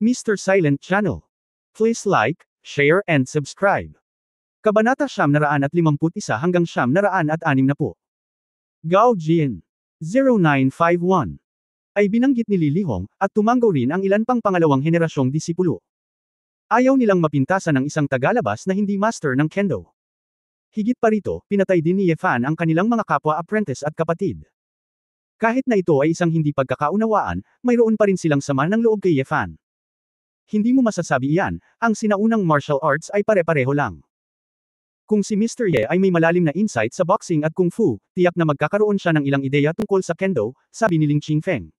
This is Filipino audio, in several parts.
Mr. Silent Channel. Please like, share and subscribe. Kabanata 951 hanggang 960. Gao Jian. 0951. Ay binanggit ni Lilihong, at tumanggaw rin ang ilan pang pangalawang henerasyong disipulo. Ayaw nilang mapintasan ng isang tagalabas na hindi master ng kendo. Higit pa rito, pinatay din ni Ye Fan ang kanilang mga kapwa apprentice at kapatid. Kahit na ito ay isang hindi pagkakaunawaan, mayroon pa rin silang sama ng loob kay Ye Fan. Hindi mo masasabi iyan, ang sinaunang martial arts ay pare-pareho lang. Kung si Mr. Ye ay may malalim na insight sa boxing at kung fu, tiyak na magkakaroon siya ng ilang ideya tungkol sa kendo, sabi ni Ling Qingfeng.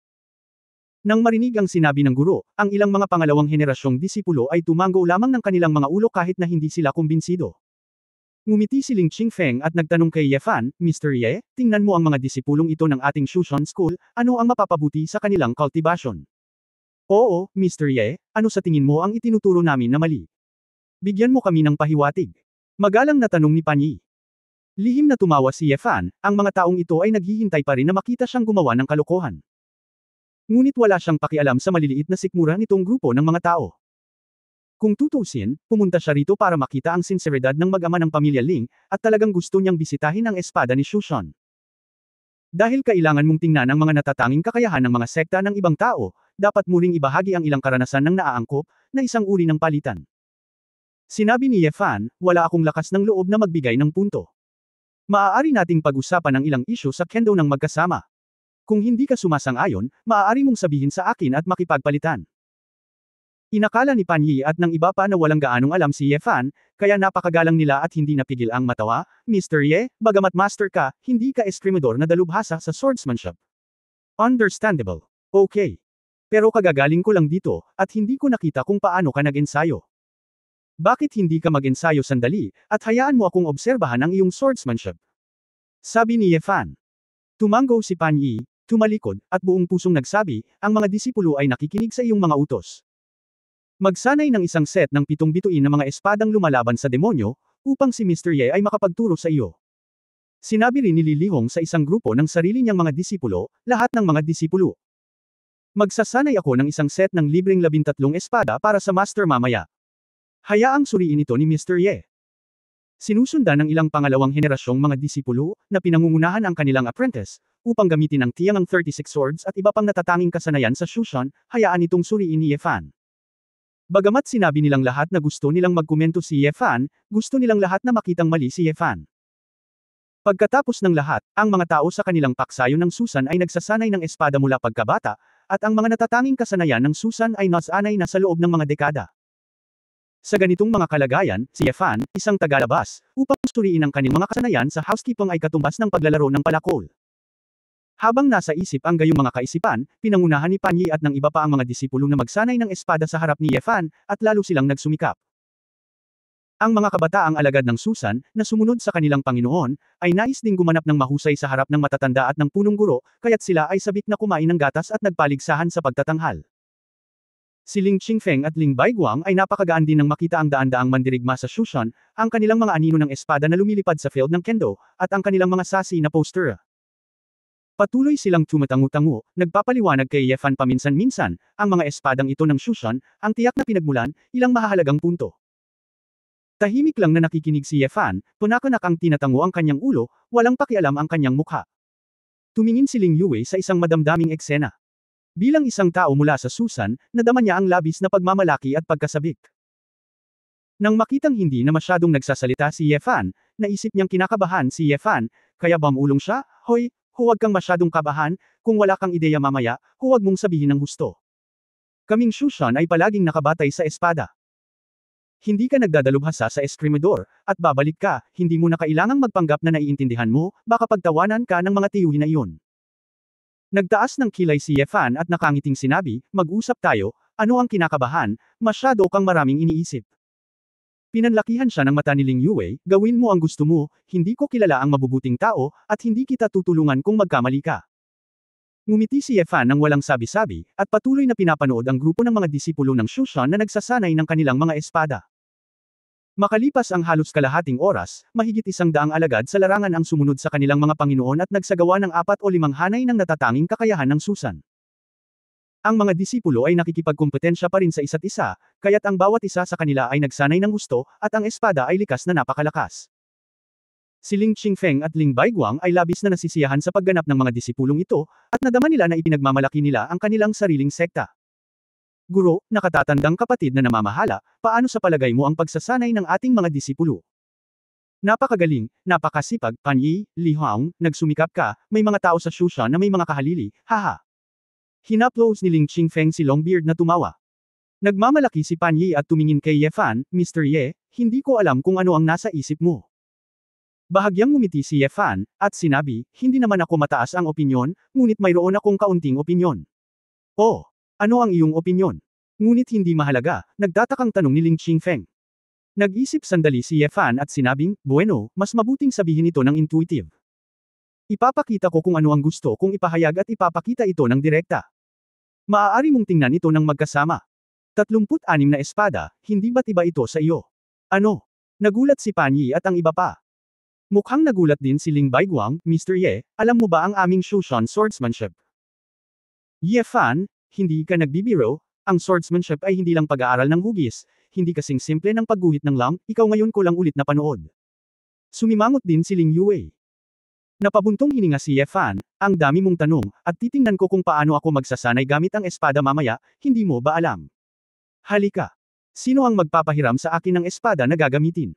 Nang marinig ang sinabi ng guro, ang ilang mga pangalawang henerasyong disipulo ay tumanggo lamang ng kanilang mga ulo kahit na hindi sila kumbinsido. Ngumiti si Ling Qingfeng at nagtanong kay Ye Fan, Mr. Ye, tingnan mo ang mga disipulong ito ng ating Shushan School, ano ang mapapabuti sa kanilang cultivation? Oo, Mr. Ye, ano sa tingin mo ang itinuturo namin na mali? Bigyan mo kami ng pahiwatig. Magalang na tanong ni Pan Yi. Lihim na tumawa si Ye Fan, ang mga taong ito ay naghihintay pa rin na makita siyang gumawa ng kalokohan. Ngunit wala siyang pakialam sa maliliit na sikmura nitong grupo ng mga tao. Kung tutusin, pumunta siya rito para makita ang sinseridad ng mag-ama ng pamilya Ling, at talagang gusto niyang bisitahin ang espada ni Shushan. Dahil kailangan mong tingnan ang mga natatanging kakayahan ng mga sekta ng ibang tao, dapat mo ring ibahagi ang ilang karanasan ng naaangkop, na isang uri ng palitan. Sinabi ni Ye Fan, wala akong lakas ng loob na magbigay ng punto. Maaari nating pag-usapan ang ilang isyu sa kendo ng magkasama. Kung hindi ka sumasang-ayon, maaari mong sabihin sa akin at makipagpalitan. Inakala ni Pan Yi at ng iba pa na walang gaanong alam si Ye Fan, kaya napakagalang nila at hindi napigil ang matawa, Mr. Ye, bagamat master ka, hindi ka eskrimador na dalubhasa sa swordsmanship. Understandable. Okay. Pero kagagaling ko lang dito, at hindi ko nakita kung paano ka nag-ensayo. Bakit hindi ka mag-ensayo sandali, at hayaan mo akong obserbahan ang iyong swordsmanship? Sabi ni Ye Fan. Tumanggo si Pan Yi, tumalikod, at buong pusong nagsabi, ang mga disipulo ay nakikinig sa iyong mga utos. Magsanay ng isang set ng 7 bituin na mga espadang lumalaban sa demonyo, upang si Mr. Ye ay makapagturo sa iyo. Sinabi rin ni Lilihong sa isang grupo ng sarili niyang mga disipulo, lahat ng mga disipulo. Magsasanay ako ng isang set ng libreng 13 espada para sa master mamaya. Hayaang suriin ito ni Mr. Ye. Sinusundan ng ilang pangalawang henerasyong mga disipulo, na pinangungunahan ang kanilang apprentice, upang gamitin ang tiyangang 36 swords at iba pang natatanging kasanayan sa Shushan, hayaan itong suriin ni Ye Fan. Bagamat sinabi nilang lahat na gusto nilang magkomento si Ye Fan, gusto nilang lahat na makitang mali si Ye Fan. Pagkatapos ng lahat, ang mga tao sa kanilang paksayon ng Susan ay nagsasanay ng espada mula pagkabata, at ang mga natatanging kasanayan ng Susan ay nasanay na sa loob ng mga dekada. Sa ganitong mga kalagayan, si Ye Fan, isang tagalabas, upang suriin ang kanilang mga kasanayan sa housekeeping ay katumbas ng paglalaro ng palakol. Habang nasa isip ang gayong mga kaisipan, pinangunahan ni Pan Yi at ng iba pa ang mga disipulo na magsanay ng espada sa harap ni Ye Fan, at lalo silang nagsumikap. Ang mga kabataang alagad ng Susan, na sumunod sa kanilang Panginoon, ay nais ding gumanap ng mahusay sa harap ng matatanda at ng punong guro, kaya't sila ay sabik na kumain ng gatas at nagpaligsahan sa pagtatanghal. Si Ling Qingfeng at Ling Baiguang ay napakagaan din nang makita ang daan-daang mandirigma sa Shushan, ang kanilang mga anino ng espada na lumilipad sa field ng kendo, at ang kanilang mga sasi na poster. Patuloy silang tumatangu-tangu, nagpapaliwanag kay Ye Fan paminsan-minsan, ang mga espadang ito ng Shushan, ang tiyak na pinagmulan, ilang mahahalagang punto. Tahimik lang na nakikinig si Ye Fan, punakanak ang tinatango ang kanyang ulo, walang pakialam ang kanyang mukha. Tumingin si Ling Yue sa isang madamdaming eksena. Bilang isang tao mula sa Susan, nadama niya ang labis na pagmamalaki at pagkasabik. Nang makitang hindi na masyadong nagsasalita si Ye Fan, naisip niyang kinakabahan si Ye Fan, kaya bumulong siya, hoy, huwag kang masyadong kabahan, kung wala kang ideya mamaya, huwag mong sabihin ng husto. Kaming Shushan ay palaging nakabatay sa espada. Hindi ka nagdadalubhasa sa eskrimador, at babalik ka, hindi mo na kailangang magpanggap na naiintindihan mo, baka pagtawanan ka ng mga tiyuhin na iyon. Nagtaas ng kilay si Ye Fan at nakangiting sinabi, mag-usap tayo, ano ang kinakabahan, masyado kang maraming iniisip. Pinanlakihan siya ng mata ni Ling Yue, gawin mo ang gusto mo, hindi ko kilala ang mabubuting tao, at hindi kita tutulungan kung magkamali ka. Ngumiti si Ye Fan ng walang sabi-sabi, at patuloy na pinapanood ang grupo ng mga disipulo ng Shushan na nagsasanay ng kanilang mga espada. Makalipas ang halos kalahating oras, mahigit 100 alagad sa larangan ang sumunod sa kanilang mga Panginoon at nagsagawa ng 4 o 5 hanay ng natatanging kakayahan ng Susan. Ang mga disipulo ay nakikipagkumpetensya pa rin sa isa't isa, kaya't ang bawat isa sa kanila ay nagsanay ng gusto, at ang espada ay likas na napakalakas. Si Ling Qingfeng at Ling Baiguang ay labis na nasisiyahan sa pagganap ng mga disipulong ito, at nadama nila na ipinagmamalaki nila ang kanilang sariling sekta. Guro, nakatatandang kapatid na namamahala, paano sa palagay mo ang pagsasanay ng ating mga disipulo? Napakagaling, napakasipag, Pan Yi, Li Hong, nagsumikap ka, may mga tao sa Shushan na may mga kahalili, haha. Hinaplos ni Ling Qingfeng si Longbeard na tumawa. Nagmamalaki si Pan Yi at tumingin kay Ye Fan, Mr. Ye, hindi ko alam kung ano ang nasa isip mo. Bahagyang ngumiti si Ye Fan, at sinabi, hindi naman ako mataas ang opinyon, ngunit mayroon akong kaunting opinyon. Oh, ano ang iyong opinyon? Ngunit hindi mahalaga, nagtatakang tanong ni Ling Qingfeng. Nag-isip sandali si Ye Fan at sinabing, bueno, mas mabuting sabihin ito ng intuitive. Ipapakita ko kung ano ang gusto kong ipahayag at ipapakita ito ng direkta. Maaari mong tingnan ito ng magkasama. 36 na espada, hindi ba't iba ito sa iyo? Ano? Nagulat si Pan Yi at ang iba pa. Mukhang nagulat din si Ling Baiguang, Mr. Ye, alam mo ba ang aming Shushan swordsmanship? Ye Fan, hindi ka nagbibiro, ang swordsmanship ay hindi lang pag-aaral ng hugis, hindi kasing simple ng pagguhit ng lang, ikaw ngayon ko lang ulit na panood. Sumimangot din si Ling Yue. Napabuntong hininga si Ye Fan, ang dami mong tanong, at titingnan ko kung paano ako magsasanay gamit ang espada mamaya, hindi mo ba alam? Halika. Sino ang magpapahiram sa akin ng espada na gagamitin?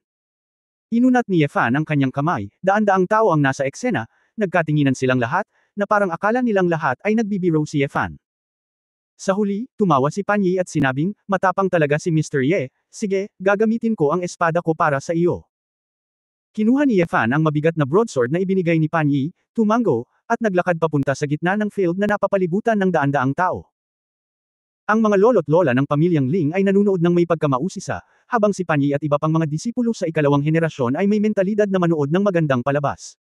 Inunat ni Ye Fan ang kanyang kamay, daan-daang tao ang nasa eksena, nagkatinginan silang lahat, na parang akala nilang lahat ay nagbibiro si Ye Fan. Sa huli, tumawa si Pan Yi at sinabing, matapang talaga si Mr. Ye, sige, gagamitin ko ang espada ko para sa iyo. Kinuha ni Ye Fan ang mabigat na broadsword na ibinigay ni Pan Yi, tumango, at naglakad papunta sa gitna ng field na napapalibutan ng daan-daang tao. Ang mga lolo't lola ng pamilyang Ling ay nanunood ng may pagkamausisa, habang si Pan Yi at iba pang mga disipulo sa ikalawang henerasyon ay may mentalidad na manood ng magandang palabas.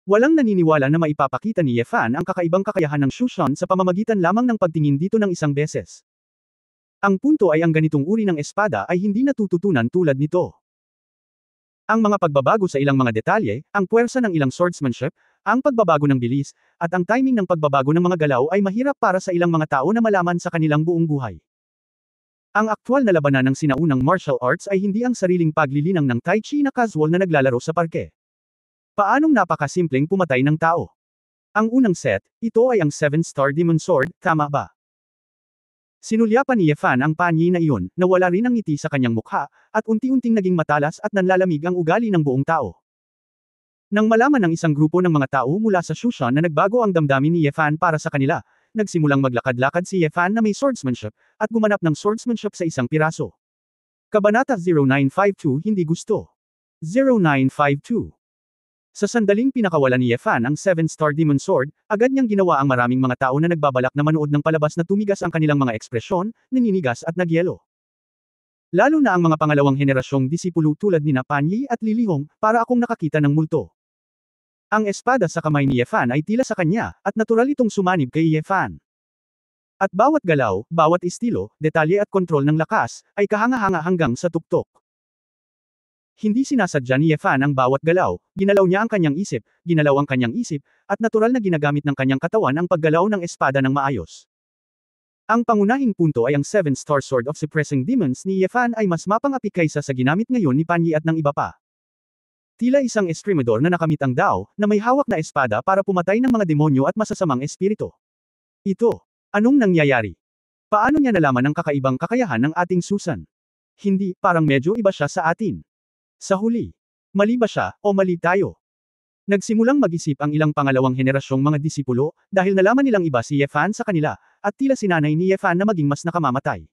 Walang naniniwala na maipapakita ni Ye Fan ang kakaibang kakayahan ng Shushan sa pamamagitan lamang ng pagtingin dito ng isang beses. Ang punto ay ang ganitong uri ng espada ay hindi natututunan tulad nito. Ang mga pagbabago sa ilang mga detalye, ang puwersa ng ilang swordsmanship, ang pagbabago ng bilis, at ang timing ng pagbabago ng mga galaw ay mahirap para sa ilang mga tao na malaman sa kanilang buong buhay. Ang aktwal na labanan ng sinaunang martial arts ay hindi ang sariling paglilinang ng Tai Chi na casual na naglalaro sa parke. Paanong napakasimpleng pumatay ng tao? Ang unang set, ito ay ang 7-star Demon Sword, tama ba? Sinulyapan ni Ye Fan ang Pan Yi na iyon, nawala rin ang ngiti sa kanyang mukha, at unti-unting naging matalas at nanlalamig ang ugali ng buong tao. Nang malaman ng isang grupo ng mga tao mula sa Shushan na nagbago ang damdamin ni Ye Fan para sa kanila, nagsimulang maglakad-lakad si Ye Fan na may swordsmanship, at gumanap ng swordsmanship sa isang piraso. Kabanata 0952 Hindi gusto. 0952 Sa sandaling pinakawalan ni Ye Fan ang 7-star Demon Sword, agad niyang ginawa ang maraming mga tao na nagbabalak na manood ng palabas na tumigas ang kanilang mga ekspresyon, naninigas at nagyelo. Lalo na ang mga pangalawang henerasyong disipulo tulad ni Pan Yi at Li Lihong, para akong nakakita ng multo. Ang espada sa kamay ni Ye Fan ay tila sa kanya, at natural itong sumanib kay Ye Fan. At bawat galaw, bawat estilo, detalye at kontrol ng lakas, ay kahanga-hanga hanggang sa tuktok. Hindi sinasadya ni Ye Fan ang bawat galaw, ginalaw niya ang kanyang isip, ginalaw ang kanyang isip, at natural na ginagamit ng kanyang katawan ang paggalaw ng espada ng maayos. Ang pangunahing punto ay ang 7-star Sword of Suppressing Demons ni Ye Fan ay mas mapang-apik kaysa sa ginamit ngayon ni Pan Yi at ng iba pa. Tila isang esprimador na nakamit ang Dao, na may hawak na espada para pumatay ng mga demonyo at masasamang espiritu. Ito, anong nangyayari? Paano niya nalaman ang kakaibang kakayahan ng ating Susan? Hindi, parang medyo iba siya sa atin. Sa huli, mali ba siya, o mali tayo? Nagsimulang mag-isip ang ilang pangalawang henerasyong mga disipulo, dahil nalaman nilang iba si Ye Fan sa kanila, at tila sinanay ni Ye Fan na maging mas nakamamatay.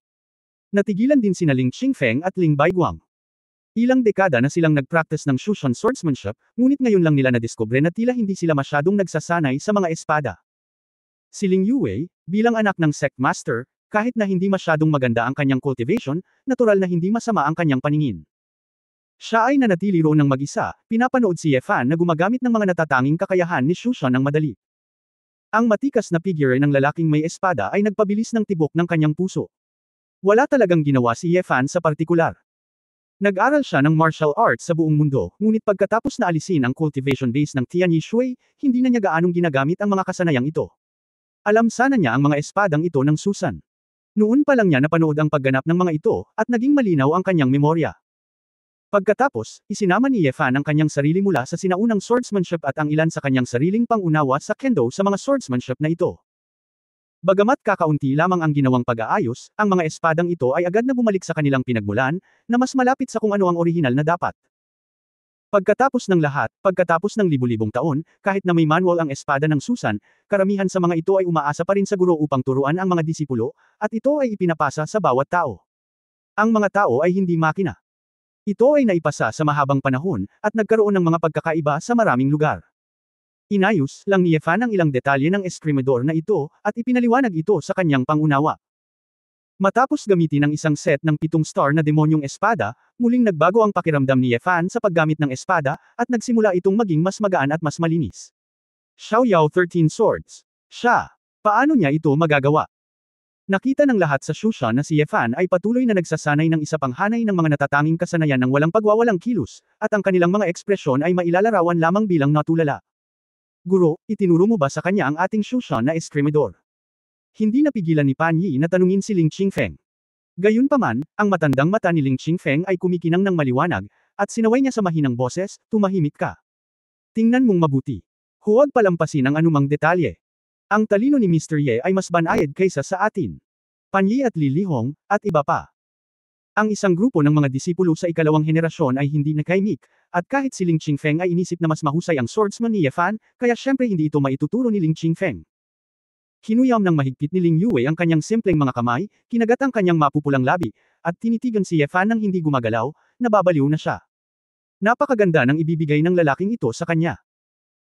Natigilan din sina Ling Qingfeng at Ling Baiguang. Ilang dekada na silang nag-practice ng Shushan swordsmanship, ngunit ngayon lang nila nadiskubre na tila hindi sila masyadong nagsasanay sa mga espada. Si Ling Yue, bilang anak ng sect master, kahit na hindi masyadong maganda ang kanyang cultivation, natural na hindi masama ang kanyang paningin. Siya ay nanatili roon ng mag-isa, pinapanood si Ye Fan na gumagamit ng mga natatanging kakayahan ni Shushan ng madali. Ang matikas na figure ng lalaking may espada ay nagpabilis ng tibok ng kanyang puso. Wala talagang ginawa si Ye Fan sa partikular. Nag-aral siya ng martial arts sa buong mundo, ngunit pagkatapos na alisin ang cultivation base ng Tianyi Shui, hindi na niya gaanong ginagamit ang mga kasanayang ito. Alam sana niya ang mga espadang ito ng Susan. Noon pa lang niya napanood ang pagganap ng mga ito, at naging malinaw ang kanyang memorya. Pagkatapos, isinama ni Ye Fan ang kanyang sarili mula sa sinaunang swordsmanship at ang ilan sa kanyang sariling pangunawa sa kendo sa mga swordsmanship na ito. Bagamat kakaunti lamang ang ginawang pag-aayos, ang mga espadang ito ay agad na bumalik sa kanilang pinagmulan, na mas malapit sa kung ano ang orihinal na dapat. Pagkatapos ng lahat, pagkatapos ng libu-libong taon, kahit na may manual ang espada ng Susan, karamihan sa mga ito ay umaasa pa rin sa guro upang turuan ang mga disipulo, at ito ay ipinapasa sa bawat tao. Ang mga tao ay hindi makina. Ito ay naipasa sa mahabang panahon, at nagkaroon ng mga pagkakaiba sa maraming lugar. Inayos lang ni Ye Fan ang ilang detalye ng eskrimador na ito, at ipinaliwanag ito sa kanyang pangunawa. Matapos gamitin ang isang set ng 7-star na demonyong espada, muling nagbago ang pakiramdam ni Ye Fan sa paggamit ng espada, at nagsimula itong maging mas magaan at mas malinis. Xiaoyao 13 Swords. Siya. Paano niya ito magagawa? Nakita ng lahat sa Shushan na si Ye Fan ay patuloy na nagsasanay ng isa pang hanay ng mga natatanging kasanayan ng walang pagwawalang kilos, at ang kanilang mga ekspresyon ay mailalarawan lamang bilang natulala. Guro, itinuro mo ba sa kanya ang ating Shushan na eskrimador? Hindi napigilan ni Pan Yi na tanungin si Ling Qingfeng. Gayunpaman, ang matandang mata ni Ling Qingfeng ay kumikinang ng maliwanag, at sinaway niya sa mahinang boses, tumahimik ka. Tingnan mong mabuti. Huwag palampasin ang anumang detalye. Ang talino ni Mr. Ye ay mas banayad kaysa sa atin. Pan Yi at Li Lihong, at iba pa. Ang isang grupo ng mga disipulo sa ikalawang henerasyon ay hindi nakaimik, at kahit si Ling Qingfeng ay inisip na mas mahusay ang swordsman ni Ye Fan, kaya syempre hindi ito maituturo ni Ling Qingfeng. Hinuyam ng mahigpit ni Ling Yue ang kanyang simpleng mga kamay, kinagat ang kanyang mapupulang labi, at tinitigan si Ye Fan nang hindi gumagalaw, nababaliw na siya. Napakaganda ng ibibigay ng lalaking ito sa kanya.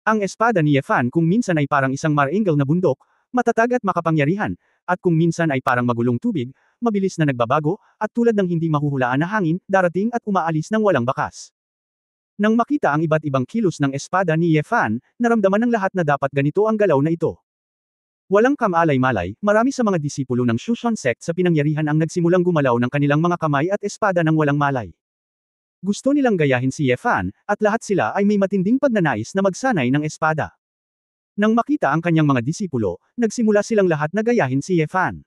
Ang espada ni Ye Fan kung minsan ay parang isang marengel na bundok, matatag at makapangyarihan, at kung minsan ay parang magulong tubig, mabilis na nagbabago, at tulad ng hindi mahuhulaan na hangin, darating at umaalis ng walang bakas. Nang makita ang iba't ibang kilos ng espada ni Ye Fan, naramdaman ng lahat na dapat ganito ang galaw na ito. Walang kamalay-malay, marami sa mga disipulo ng Shushan sect sa pinangyarihan ang nagsimulang gumalaw ng kanilang mga kamay at espada ng walang malay. Gusto nilang gayahin si Ye Fan, at lahat sila ay may matinding pagnanais na magsanay ng espada. Nang makita ang kanyang mga disipulo, nagsimula silang lahat na gayahin si Ye Fan.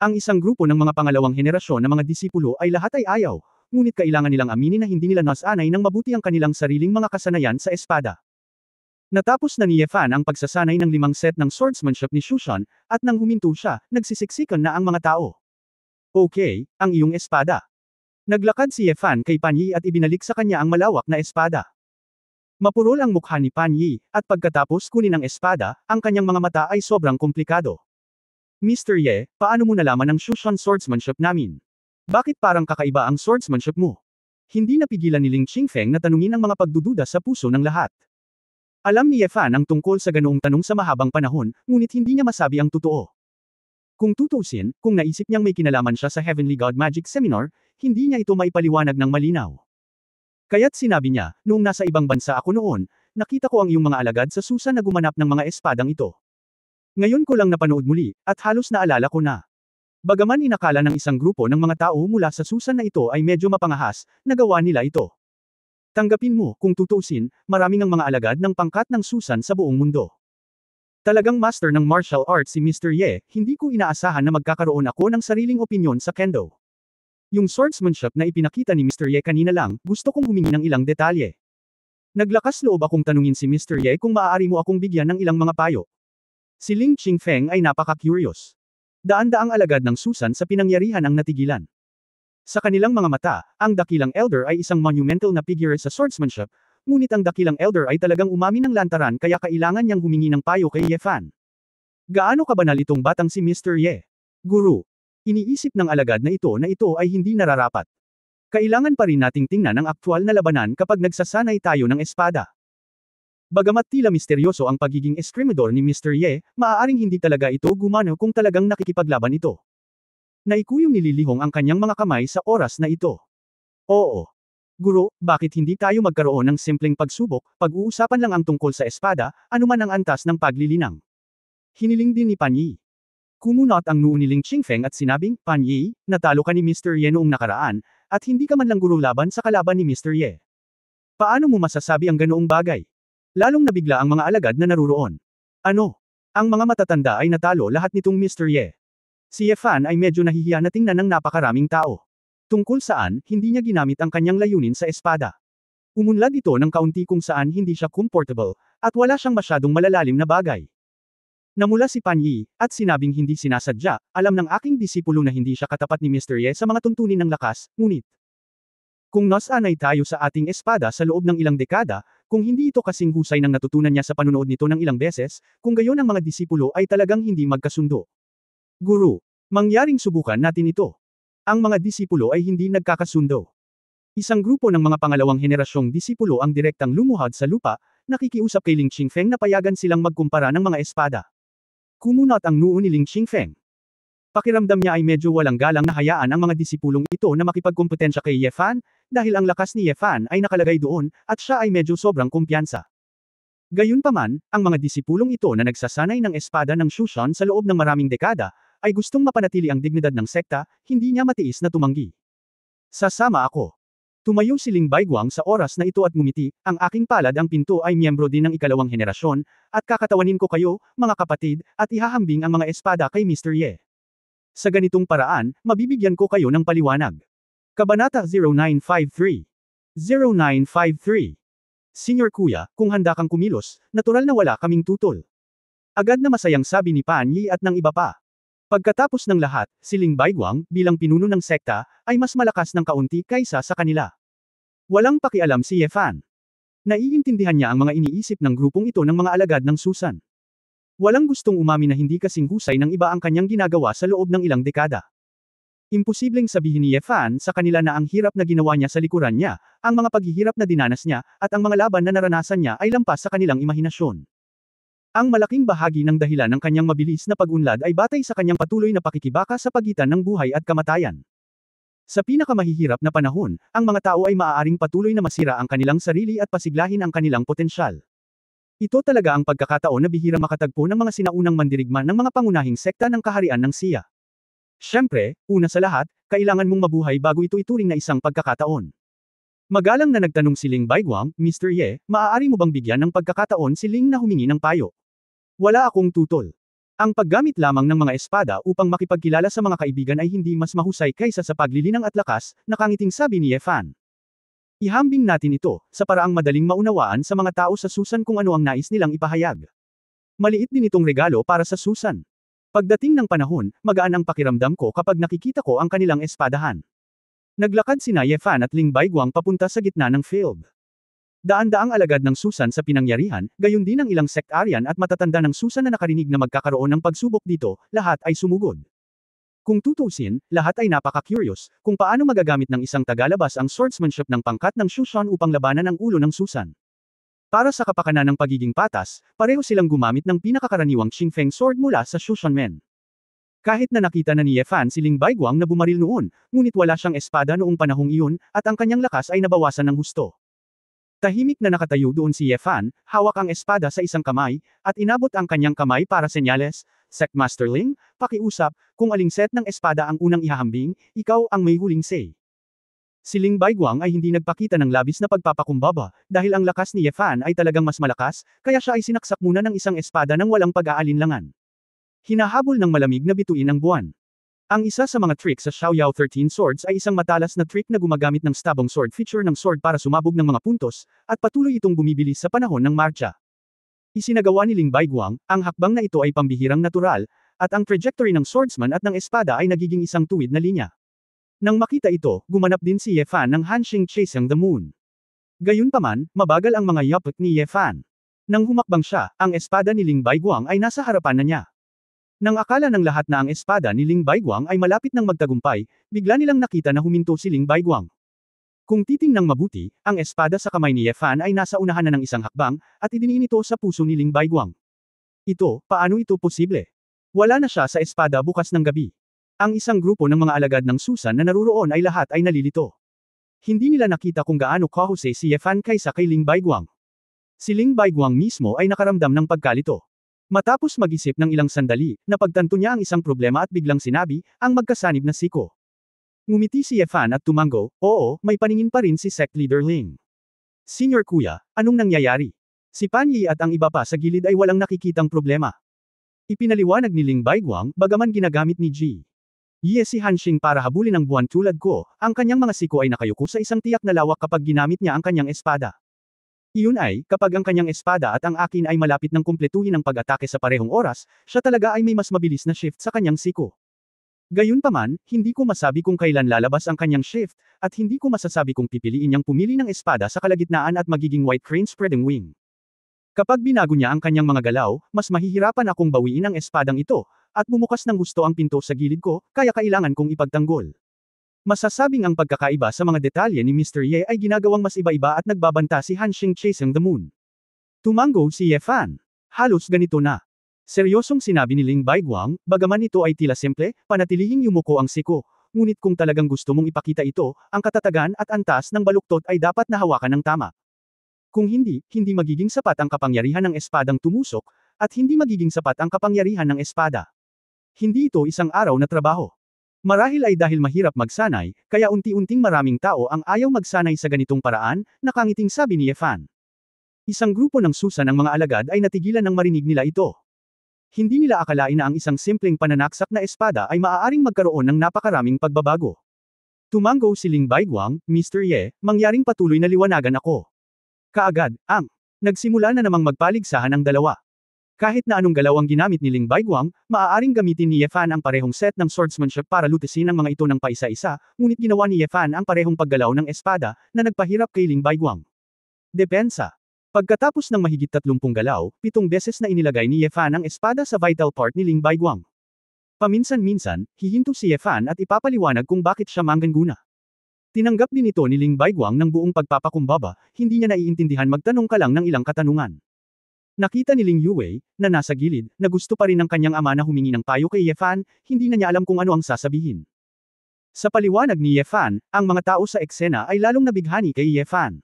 Ang isang grupo ng mga pangalawang henerasyon na mga disipulo ay lahat ay ayaw, ngunit kailangan nilang aminin na hindi nila nasanay ng mabuti ang kanilang sariling mga kasanayan sa espada. Natapos na ni Ye Fan ang pagsasanay ng 5 set ng swordsmanship ni Shushan, at nang huminto siya, nagsisiksikan na ang mga tao. Okay, ang iyong espada. Naglakad si Ye Fan kay Pan Yi at ibinalik sa kanya ang malawak na espada. Mapurol ang mukha ni Pan Yi, at pagkatapos kunin ang espada, ang kanyang mga mata ay sobrang komplikado. Mr. Ye, paano mo nalaman ang Shushan swordsmanship namin? Bakit parang kakaiba ang swordsmanship mo? Hindi napigilan ni Ling Qingfeng na tanungin ang mga pagdududa sa puso ng lahat. Alam ni Ye Fan ang tungkol sa ganoong tanong sa mahabang panahon, ngunit hindi niya masabi ang totoo. Kung tutuusin, kung naisip niyang may kinalaman siya sa Heavenly God Magic Seminar, hindi niya ito maipaliwanag ng malinaw. Kaya't sinabi niya, noong nasa ibang bansa ako noon, nakita ko ang iyong mga alagad sa Susan na gumanap ng mga espadang ito. Ngayon ko lang napanood muli, at halos naalala ko na. Bagaman inakala ng isang grupo ng mga tao mula sa Susan na ito ay medyo mapangahas, nagawa nila ito. Tanggapin mo, kung tutuusin, maraming ang mga alagad ng pangkat ng Susan sa buong mundo. Talagang master ng martial arts si Mr. Ye, hindi ko inaasahan na magkakaroon ako ng sariling opinyon sa kendo. Yung swordsmanship na ipinakita ni Mr. Ye kanina lang, gusto kong humingi ng ilang detalye. Naglakas loob akong tanungin si Mr. Ye kung maaari mo akong bigyan ng ilang mga payo. Si Ling Qingfeng ay napaka-curious. Daan-daang alagad ng Susan sa pinangyarihan ang natigilan. Sa kanilang mga mata, ang dakilang elder ay isang monumental na figure sa swordsmanship, ngunit ang dakilang elder ay talagang umamin ng lantaran kaya kailangan niyang humingi ng payo kay Ye Fan. Gaano kabanal itong batang si Mr. Ye? Guru. Iniisip ng alagad na ito ay hindi nararapat. Kailangan pa rin nating tingnan ang aktwal na labanan kapag nagsasanay tayo ng espada. Bagamat tila misteryoso ang pagiging eskrimador ni Mr. Ye, maaaring hindi talaga ito gumano kung talagang nakikipaglaban ito. Naikuyong nililihong ang kanyang mga kamay sa oras na ito. Oo. Guro, bakit hindi tayo magkaroon ng simpleng pagsubok, pag-uusapan lang ang tungkol sa espada, anuman ang antas ng paglilinang? Hiniling din ni Pan Yi. Kumunot ang noo ni Ling Qingfeng at sinabing, Pan Yi, natalo ka ni Mr. Ye noong nakaraan, at hindi ka man lang guro laban sa kalaban ni Mr. Ye. Paano mo masasabi ang ganoong bagay? Lalong nabigla ang mga alagad na naruroon. Ano? Ang mga matatanda ay natalo lahat nitong Mr. Ye. Si Ye Fan ay medyo nahihiya na tingnan ng napakaraming tao. Tungkol saan, hindi niya ginamit ang kanyang layunin sa espada. Umunlad ito ng kaunti kung saan hindi siya comfortable, at wala siyang masyadong malalalim na bagay. Namula si Pan Yi, at sinabing hindi sinasadya, alam ng aking disipulo na hindi siya katapat ni Mr. Ye sa mga tuntunin ng lakas, ngunit kung nasanay tayo sa ating espada sa loob ng ilang dekada, kung hindi ito kasing husay ng natutunan niya sa panunood nito ng ilang beses, kung gayon ang mga disipulo ay talagang hindi magkasundo. Guru, mangyaring subukan natin ito. Ang mga disipulo ay hindi nagkakasundo. Isang grupo ng mga pangalawang henerasyong disipulo ang direktang lumuhad sa lupa, nakikiusap kay Ling Qingfeng na payagan silang magkumpara ng mga espada. Kumunat ang noo ni Ling Qingfeng. Pakiramdam niya ay medyo walang galang na hayaan ang mga disipulong ito na makipagkompetensya kay Ye Fan, dahil ang lakas ni Ye Fan ay nakalagay doon, at siya ay medyo sobrang kumpiyansa. Gayunpaman, ang mga disipulong ito na nagsasanay ng espada ng Shushan sa loob ng maraming dekada, ay gustong mapanatili ang dignidad ng sekta, hindi niya matiis na tumanggi. Sasama ako. Tumayo si Ling Baiguang sa oras na ito at ngumiti, ang aking palad ang pinto ay miyembro din ng ikalawang henerasyon, at kakatawanin ko kayo, mga kapatid, at ihahambing ang mga espada kay Mr. Ye. Sa ganitong paraan, mabibigyan ko kayo ng paliwanag. Kabanata 0953. 0953. Senior Kuya, kung handa kang kumilos, natural na wala kaming tutol. Agad na masayang sabi ni Pan Yi at ng iba pa. Pagkatapos ng lahat, si Ling Baiguang, bilang pinuno ng sekta, ay mas malakas ng kaunti kaysa sa kanila. Walang pakialam si Ye Fan. Naiintindihan niya ang mga iniisip ng grupong ito ng mga alagad ng Susan. Walang gustong umamin na hindi kasing husay ng iba ang kanyang ginagawa sa loob ng ilang dekada. Imposibleng sabihin ni Ye Fan sa kanila na ang hirap na ginawa niya sa likuran niya, ang mga paghihirap na dinanas niya, at ang mga laban na naranasan niya ay lampas sa kanilang imahinasyon. Ang malaking bahagi ng dahilan ng kanyang mabilis na pag-unlad ay batay sa kanyang patuloy na pakikibaka sa pagitan ng buhay at kamatayan. Sa pinakamahihirap na panahon, ang mga tao ay maaaring patuloy na masira ang kanilang sarili at pasiglahin ang kanilang potensyal. Ito talaga ang pagkakataon na bihirang makatagpo ng mga sinaunang mandirigma ng mga pangunahing sekta ng kaharian ng Xia. Siyempre, una sa lahat, kailangan mong mabuhay bago ito ituring na isang pagkakataon. Magalang na nagtanong si Ling Baiguang, Mr. Ye, maaari mo bang bigyan ng pagkakataon si Ling na humingi ng payo? Wala akong tutol. Ang paggamit lamang ng mga espada upang makipagkilala sa mga kaibigan ay hindi mas mahusay kaysa sa paglilinang at lakas, nakangiting sabi ni Ye Fan. Ihambing natin ito, sa paraang madaling maunawaan sa mga tao sa Susan kung ano ang nais nilang ipahayag. Maliit din itong regalo para sa Susan. Pagdating ng panahon, magaan ang pakiramdam ko kapag nakikita ko ang kanilang espadahan. Naglakad sina Ye Fan at Ling Baiguang papunta sa gitna ng field. Daan-daang alagad ng Susan sa pinangyarihan, gayon din ang ilang sektarian at matatanda ng Susan na nakarinig na magkakaroon ng pagsubok dito, lahat ay sumugod. Kung tutuusin, lahat ay napaka-curious, kung paano magagamit ng isang tagalabas ang swordsmanship ng pangkat ng Shushan upang labanan ang ulo ng Susan. Para sa kapakanan ng pagiging patas, pareho silang gumamit ng pinakakaraniwang Qingfeng sword mula sa Shushan men. Kahit na nakita na ni Ye Fan si Ling Baiguang na bumaril noon, ngunit wala siyang espada noong panahong iyon, at ang kanyang lakas ay nabawasan ng husto. Tahimik na nakatayo doon si Ye Fan, hawak ang espada sa isang kamay, at inabot ang kanyang kamay para senyales, Sectmaster Ling, pakiusap, kung aling set ng espada ang unang ihahambing, ikaw ang may huling say. Si Ling Baiguang ay hindi nagpakita ng labis na pagpapakumbaba, dahil ang lakas ni Ye Fan ay talagang mas malakas, kaya siya ay sinaksak muna ng isang espada ng walang pag-aalinlangan. Hinahabol ng malamig na bituin ang buwan. Ang isa sa mga trick sa Xiaoyao 13 Swords ay isang matalas na trick na gumagamit ng stabong sword feature ng sword para sumabog ng mga puntos, at patuloy itong bumibilis sa panahon ng marcha. Isinagawa ni Ling Baiguang, ang hakbang na ito ay pambihirang natural, at ang trajectory ng swordsman at ng espada ay nagiging isang tuwid na linya. Nang makita ito, gumanap din si Ye Fan ng Hanxing Chasing the Moon. Gayunpaman, mabagal ang mga yapot ni Ye Fan. Nang humakbang siya, ang espada ni Ling Baiguang ay nasa harapan na niya. Nang akala ng lahat na ang espada ni Ling Baiguang ay malapit ng magtagumpay, bigla nilang nakita na huminto si Ling Baiguang. Kung titingnang mabuti, ang espada sa kamay ni Ye Fan ay nasa unahan na ng isang hakbang, at idiniin ito sa puso ni Ling Baiguang. Paano ito posible? Wala na siya sa espada bukas ng gabi. Ang isang grupo ng mga alagad ng Susan na naruroon ay lahat ay nalilito. Hindi nila nakita kung gaano kahusay si Ye Fan kaysa kay Ling Baiguang. Si Ling Baiguang mismo ay nakaramdam ng pagkalito. Matapos mag-isip ng ilang sandali, napagtanto niya ang isang problema at biglang sinabi, ang magkasanib na siko. Ngumiti si Ye Fan at tumango, oo, may paningin pa rin si Sect Leader Ling. Senior Kuya, anong nangyayari? Si Pan Yi at ang iba pa sa gilid ay walang nakikitang problema. Ipinaliwanag ni Ling Baiguang, bagaman ginagamit ni Ji Ye si Hanxing para habulin ang buwan tulad ko, ang kanyang mga siko ay nakayuko sa isang tiyak na lawak kapag ginamit niya ang kanyang espada. Iyon ay, kapag ang kanyang espada at ang akin ay malapit ng kumpletuhin ang pag-atake sa parehong oras, siya talaga ay may mas mabilis na shift sa kanyang siko. Gayunpaman, hindi ko masabi kung kailan lalabas ang kanyang shift, at hindi ko masasabi kung pipiliin niyang pumili ng espada sa kalagitnaan at magiging white crane spreading wing. Kapag binago niya ang kanyang mga galaw, mas mahihirapan akong bawiin ang espadang ito, at bumukas ng husto ang pinto sa gilid ko, kaya kailangan kong ipagtanggol. Masasabing ang pagkakaiba sa mga detalye ni Mr. Ye ay ginagawang mas iba-iba at nagbabanta si Hanxing chasing the moon. Tumango si Ye Fan. Halos ganito na. Seryosong sinabi ni Ling Baiguang, bagaman ito ay tila simple, panatilihing yumuko ang siko. Ngunit kung talagang gusto mong ipakita ito, ang katatagan at antas ng baluktot ay dapat nahawakan ng tama. Kung hindi, hindi magiging sapat ang kapangyarihan ng espadang tumusok, at hindi magiging sapat ang kapangyarihan ng espada. Hindi ito isang araw na trabaho. Marahil ay dahil mahirap magsanay, kaya unti-unting maraming tao ang ayaw magsanay sa ganitong paraan, nakangiting sabi ni Ye Fan. Isang grupo ng susa ng mga alagad ay natigilan nang marinig nila ito. Hindi nila akalain na ang isang simpleng pananaksak na espada ay maaaring magkaroon ng napakaraming pagbabago. Tumango si Ling Baiguang, Mr. Ye, mangyaring patuloy na liwanagan ako. Kaagad, nagsimula na namang magpaligsahan ang dalawa. Kahit na anong galaw ang ginamit ni Ling Baiguang, maaaring gamitin ni Ye Fan ang parehong set ng swordsmanship para lutisin ang mga ito ng paisa-isa, ngunit ginawa ni Ye Fan ang parehong paggalaw ng espada, na nagpahirap kay Ling Baiguang. Depensa. Pagkatapos ng mahigit 30 galaw, 7 beses na inilagay ni Ye Fan ang espada sa vital part ni Ling Baiguang. Paminsan-minsan, hihinto si Ye Fan at ipapaliwanag kung bakit siya manggaguna. Tinanggap din ito ni Ling Baiguang ng buong pagpapakumbaba, hindi niya naiintindihan magtanong ka lang ng ilang katanungan. Nakita ni Ling Yuwei, na nasa gilid, na gusto pa rin ng kanyang ama na humingi ng payo kay Ye Fan, hindi na niya alam kung ano ang sasabihin. Sa paliwanag ni Ye Fan, ang mga tao sa eksena ay lalong nabighani kay Ye Fan.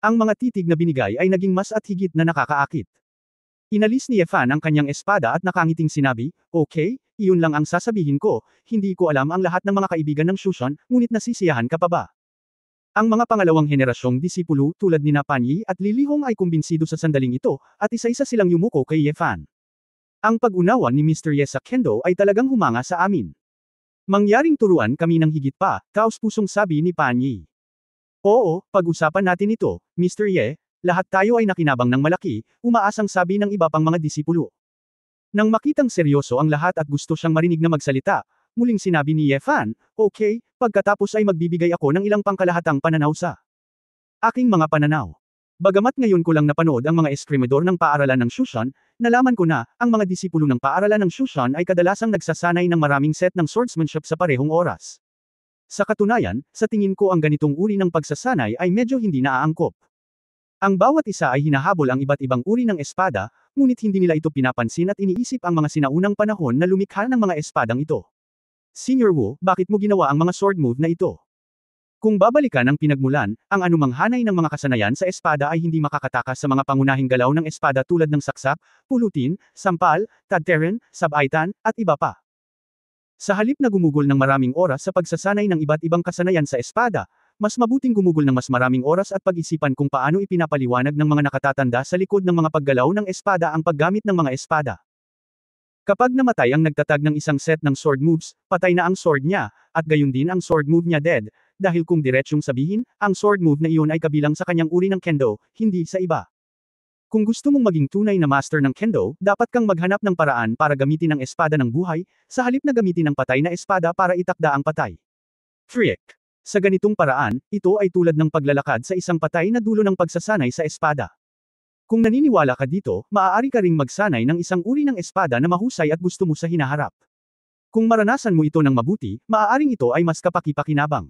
Ang mga titig na binigay ay naging mas at higit na nakakaakit. Inalis ni Ye Fan ang kanyang espada at nakangiting sinabi, okay, iyon lang ang sasabihin ko, hindi ko alam ang lahat ng mga kaibigan ng Shushan, ngunit nasisiyahan ka pa ba? Ang mga pangalawang henerasyong disipulo tulad ni Pan Yi at Li Lihong ay kumbinsido sa sandaling ito, at isa-isa silang yumuko kay Ye Fan. Ang pag-unawa ni Mr. Ye sa Kendo ay talagang humanga sa amin. Mangyaring turuan kami ng higit pa, taos-pusong sabi ni Pan Yi. Oo, pag-usapan natin ito, Mr. Ye, lahat tayo ay nakinabang ng malaki, umaasang sabi ng iba pang mga disipulo. Nang makitang seryoso ang lahat at gusto siyang marinig na magsalita, muling sinabi ni Ye Fan, okay, pagkatapos ay magbibigay ako ng ilang pangkalahatang pananaw sa aking mga pananaw. Bagamat ngayon ko lang napanood ang mga eskrimedor ng paaralan ng Shushan, nalaman ko na, ang mga disipulo ng paaralan ng Shushan ay kadalasang nagsasanay ng maraming set ng swordsmanship sa parehong oras. Sa katunayan, sa tingin ko ang ganitong uri ng pagsasanay ay medyo hindi naaangkop. Ang bawat isa ay hinahabol ang iba't ibang uri ng espada, ngunit hindi nila ito pinapansin at iniisip ang mga sinaunang panahon na lumikha ng mga espadang ito. Senior Wu, bakit mo ginawa ang mga sword move na ito? Kung babalikan ang pinagmulan, ang anumang hanay ng mga kasanayan sa espada ay hindi makakatakas sa mga pangunahing galaw ng espada tulad ng saksak, pulutin, sampal, tadteren, sabaitan, at iba pa. Sa halip na gumugol ng maraming oras sa pagsasanay ng iba't ibang kasanayan sa espada, mas mabuting gumugol ng mas maraming oras at pag-isipan kung paano ipinapaliwanag ng mga nakatatanda sa likod ng mga paggalaw ng espada ang paggamit ng mga espada. Kapag namatay ang nagtatag ng isang set ng sword moves, patay na ang sword niya, at gayon din ang sword move niya dead, dahil kung diretsyong sabihin, ang sword move na iyon ay kabilang sa kanyang uri ng kendo, hindi sa iba. Kung gusto mong maging tunay na master ng kendo, dapat kang maghanap ng paraan para gamitin ang espada ng buhay, sa halip na gamitin ang patay na espada para itakda ang patay. Trick. Sa ganitong paraan, ito ay tulad ng paglalakad sa isang patay na dulo ng pagsasanay sa espada. Kung naniniwala ka dito, maaari ka ring magsanay ng isang uri ng espada na mahusay at gusto mo sa hinaharap. Kung maranasan mo ito ng mabuti, maaaring ito ay mas kapaki-pakinabang.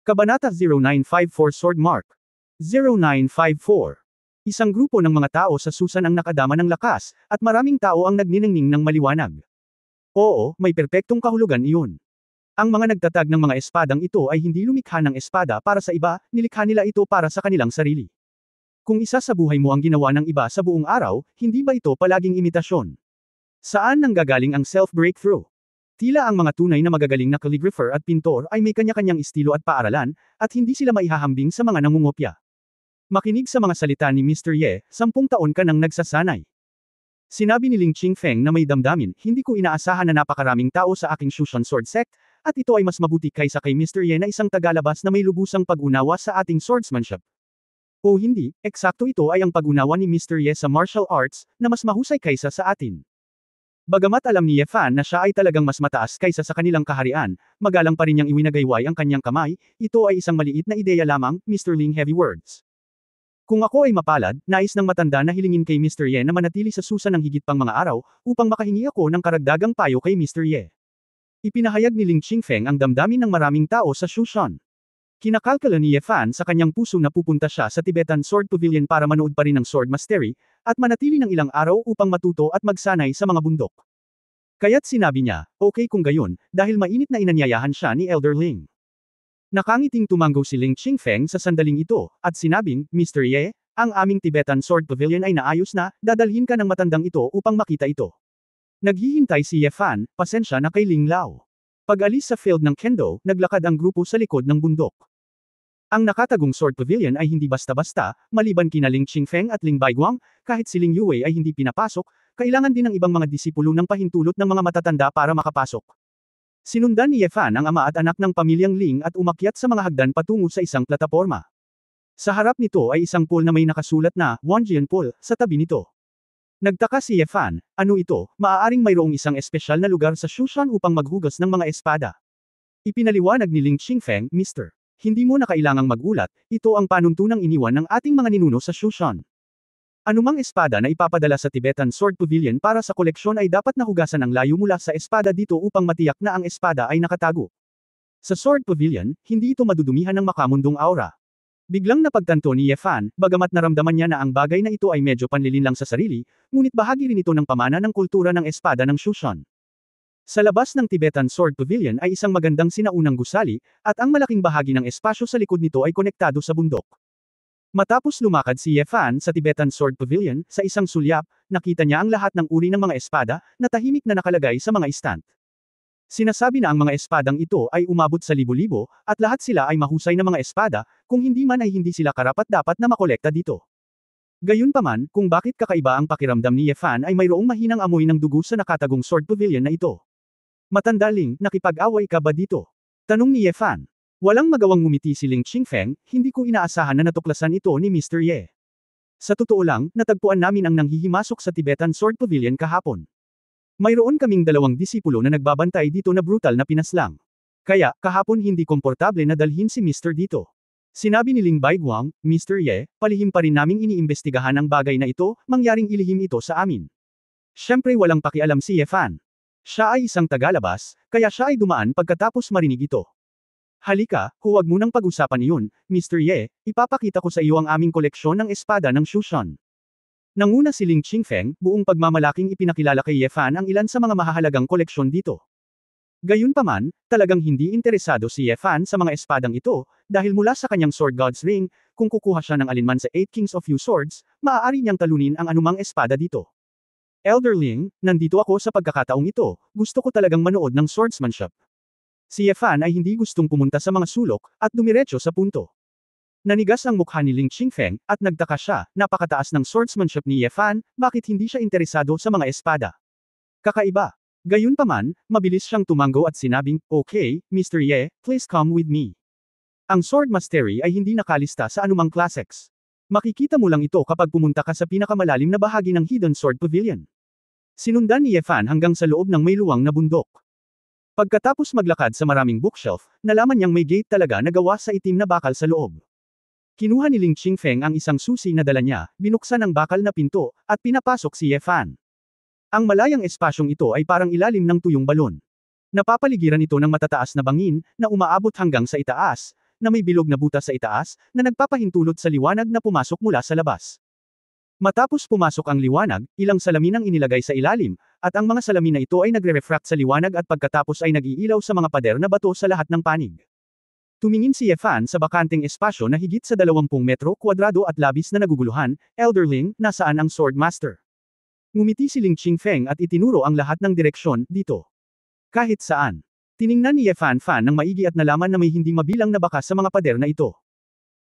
Kabanata 0954 Sword Mark 0954. Isang grupo ng mga tao sa Susan ang nakadama ng lakas, at maraming tao ang nagniningning ng maliwanag. Oo, may perpektong kahulugan iyon. Ang mga nagtatag ng mga espadang ito ay hindi lumikha ng espada para sa iba, nilikha nila ito para sa kanilang sarili. Kung isa sa buhay mo ang ginawa ng iba sa buong araw, hindi ba ito palaging imitasyon? Saan nanggagaling ang self-breakthrough? Tila ang mga tunay na magagaling na calligrapher at pintor ay may kanya-kanyang estilo at paaralan, at hindi sila maihahambing sa mga nangungopya. Makinig sa mga salita ni Mr. Ye, 10 taon ka nang nagsasanay. Sinabi ni Ling Qingfeng na may damdamin, hindi ko inaasahan na napakaraming tao sa aking Shushan Sword Sect, at ito ay mas mabuti kaysa kay Mr. Ye na isang tagalabas na may lubusang pag-unawa sa ating swordsmanship. O hindi, eksakto ito ay ang pag-unawa ni Mr. Ye sa martial arts, na mas mahusay kaysa sa atin. Bagamat alam ni Ye Fan na siya ay talagang mas mataas kaysa sa kanilang kaharian, magalang pa rin niyang iwinagayway ang kanyang kamay, ito ay isang maliit na ideya lamang, Mr. Ling heavy words. Kung ako ay mapalad, nais ng matanda na hilingin kay Mr. Ye na manatili sa susa ng higit pang mga araw, upang makahingi ako ng karagdagang payo kay Mr. Ye. Ipinahayag ni Ling Qingfeng ang damdamin ng maraming tao sa Shushan. Kinakalkala ni Ye Fan sa kanyang puso na pupunta siya sa Tibetan Sword Pavilion para manood pa rin ng Sword Mastery, at manatili ng ilang araw upang matuto at magsanay sa mga bundok. Kaya't sinabi niya, okay kung gayon, dahil mainit na inanyayahan siya ni Elder Ling. Nakangiting tumanggo si Ling Qingfeng sa sandaling ito, at sinabing, Mr. Ye, ang aming Tibetan Sword Pavilion ay naayos na, dadalhin ka ng matandang ito upang makita ito. Naghihintay si Ye Fan, pasensya na kay Ling Lao. Pag-alis sa field ng Kendo, naglakad ang grupo sa likod ng bundok. Ang nakatagong Sword Pavilion ay hindi basta-basta, maliban kina Ling Qingfeng at Ling Baiguang, kahit si Ling Yue ay hindi pinapasok, kailangan din ng ibang mga disipulo ng pahintulot ng mga matatanda para makapasok. Sinundan ni Ye Fan ang ama at anak ng pamilyang Ling at umakyat sa mga hagdan patungo sa isang plataporma. Sa harap nito ay isang pool na may nakasulat na, Wanjian Pool, sa tabi nito. Nagtaka si Ye Fan, ano ito, maaaring mayroong isang espesyal na lugar sa Shushan upang maghugas ng mga espada. Ipinaliwanag ni Ling Qingfeng, Mr. Hindi mo na kailangang magulat, ito ang panuntunang iniwan ng ating mga ninuno sa Shushan. Anumang espada na ipapadala sa Tibetan Sword Pavilion para sa koleksyon ay dapat nahugasan ang layo mula sa espada dito upang matiyak na ang espada ay nakatago. Sa Sword Pavilion, hindi ito madudumihan ng makamundong aura. Biglang napagtanto ni Ye Fan, bagamat naramdaman niya na ang bagay na ito ay medyo panlilin lang sa sarili, ngunit bahagi rin ito ng pamana ng kultura ng espada ng Shushan. Sa labas ng Tibetan Sword Pavilion ay isang magandang sinaunang gusali, at ang malaking bahagi ng espasyo sa likod nito ay konektado sa bundok. Matapos lumakad si Ye Fan sa Tibetan Sword Pavilion, sa isang sulyap, nakita niya ang lahat ng uri ng mga espada, na tahimik na nakalagay sa mga istant. Sinasabi na ang mga espadang ito ay umabot sa libo-libo, at lahat sila ay mahusay na mga espada, kung hindi man ay hindi sila karapat-dapat na makolekta dito. Gayunpaman, kung bakit kakaiba ang pakiramdam ni Ye Fan ay mayroong mahinang amoy ng dugo sa nakatagong Sword Pavilion na ito. Matanda Ling, nakipag-away ka ba dito? Tanong ni Ye Fan. Walang magawang ngumiti si Ling Qingfeng, hindi ko inaasahan na natuklasan ito ni Mr. Ye. Sa totoo lang, natagpuan namin ang nanghihimasok sa Tibetan Sword Pavilion kahapon. Mayroon kaming 2 disipulo na nagbabantay dito na brutal na pinaslang. Kaya, kahapon hindi komportable na dalhin si Mr. dito. Sinabi ni Ling Baiguang, Mr. Ye, palihim pa rin naming iniimbestigahan ang bagay na ito, mangyaring ilihim ito sa amin. Siyempre walang pakialam si Ye Fan. Siya ay isang tagalabas, kaya siya ay dumaan pagkatapos marinig ito. Halika, huwag mo nang pag-usapan iyon, Mr. Ye, ipapakita ko sa iyo ang aming koleksyon ng espada ng Shushan. Nanguna si Ling Qingfeng, buong pagmamalaking ipinakilala kay Ye Fan ang ilan sa mga mahahalagang koleksyon dito. Gayunpaman, talagang hindi interesado si Ye Fan sa mga espadang ito, dahil mula sa kanyang Sword God's Ring, kung kukuha siya ng alinman sa 8 Kings of Few Swords, maaari niyang talunin ang anumang espada dito. Elder Ling, nandito ako sa pagkakataong ito, gusto ko talagang manood ng swordsmanship. Si Ye Fan ay hindi gustong pumunta sa mga sulok, at dumiretso sa punto. Nanigas ang mukha ni Ling Qingfeng, at nagtaka siya, napakataas ng swordsmanship ni Ye Fan, bakit hindi siya interesado sa mga espada. Kakaiba. Gayunpaman, mabilis siyang tumanggo at sinabing, okay, Mr. Ye, please come with me. Ang Sword Mastery ay hindi nakalista sa anumang classics. Makikita mo lang ito kapag pumunta ka sa pinakamalalim na bahagi ng Hidden Sword Pavilion. Sinundan ni Ye Fan hanggang sa loob ng may luwang na bundok. Pagkatapos maglakad sa maraming bookshelf, nalaman niyang may gate talaga na gawa sa itim na bakal sa loob. Kinuha ni Ling Qingfeng ang isang susi na dala niya, binuksan ang bakal na pinto, at pinapasok si Ye Fan. Ang malayang espasyong ito ay parang ilalim ng tuyong balon. Napapaligiran ito ng matataas na bangin, na umaabot hanggang sa itaas, na may bilog na butas sa itaas, na nagpapahintulot sa liwanag na pumasok mula sa labas. Matapos pumasok ang liwanag, ilang salamin ang inilagay sa ilalim, at ang mga salamin na ito ay nagre-refract sa liwanag at pagkatapos ay nag-iilaw sa mga pader na bato sa lahat ng panig. Tumingin si Ye Fan sa bakanteng espasyo na higit sa 20 metro kwadrado at labis na naguguluhan, Elder Ling, nasaan ang Sword Master? Ngumiti si Ling Qingfeng at itinuro ang lahat ng direksyon, dito. Kahit saan. Tiningnan ni Ye Fan ng maigi at nalaman na may hindi mabilang na bakas sa mga pader na ito.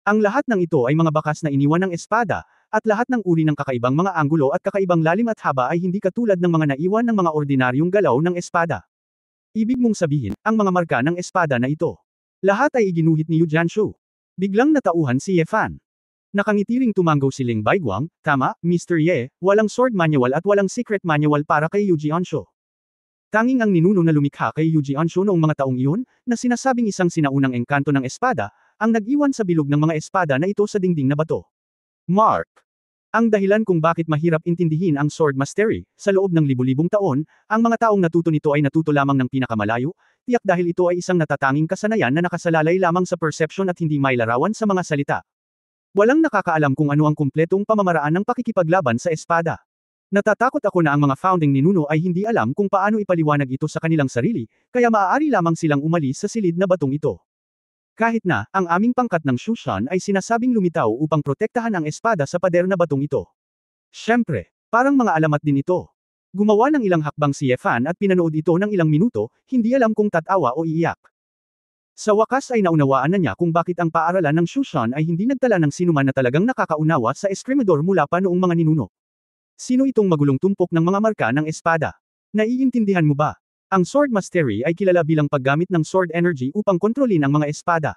Ang lahat ng ito ay mga bakas na iniwan ng espada, at lahat ng uri ng kakaibang mga anggulo at kakaibang lalim at haba ay hindi katulad ng mga naiwan ng mga ordinaryong galaw ng espada. Ibig mong sabihin, ang mga marka ng espada na ito. Lahat ay iginuhit ni Yu Jianshu. Biglang natauhan si Ye Fan. Nakangiti ring tumanggo si Ling Baiguang, tama, Mr. Ye, walang sword manual at walang secret manual para kay Yu Jianshu. Tanging ang ninuno na lumikha kay Yu Jianshu noong mga taong iyon, na sinasabing isang sinaunang engkanto ng espada, ang nag-iwan sa bilog ng mga espada na ito sa dingding na bato. Mark. Ang dahilan kung bakit mahirap intindihin ang sword mastery, sa loob ng libu-libong taon, ang mga taong natuto nito ay natuto lamang ng pinakamalayo, tiyak dahil ito ay isang natatanging kasanayan na nakasalalay lamang sa perception at hindi mailarawan sa mga salita. Walang nakakaalam kung ano ang kumpletong pamamaraan ng pakikipaglaban sa espada. Natatakot ako na ang mga founding ninuno ay hindi alam kung paano ipaliwanag ito sa kanilang sarili, kaya maaari lamang silang umalis sa silid na batong ito. Kahit na, ang aming pangkat ng Shushan ay sinasabing lumitaw upang protektahan ang espada sa pader na batong ito. Siyempre, parang mga alamat din ito. Gumawa ng ilang hakbang si Ye Fan at pinanood ito ng ilang minuto, hindi alam kung tatawa o iiyak. Sa wakas ay naunawaan na niya kung bakit ang paaralan ng Shushan ay hindi nagtala ng sinuman na talagang nakakaunawa sa Escrimador mula pa noong mga ninuno. Sino itong magulong tumpok ng mga marka ng espada? Naiintindihan mo ba? Ang sword mastery ay kilala bilang paggamit ng sword energy upang kontrolin ang mga espada.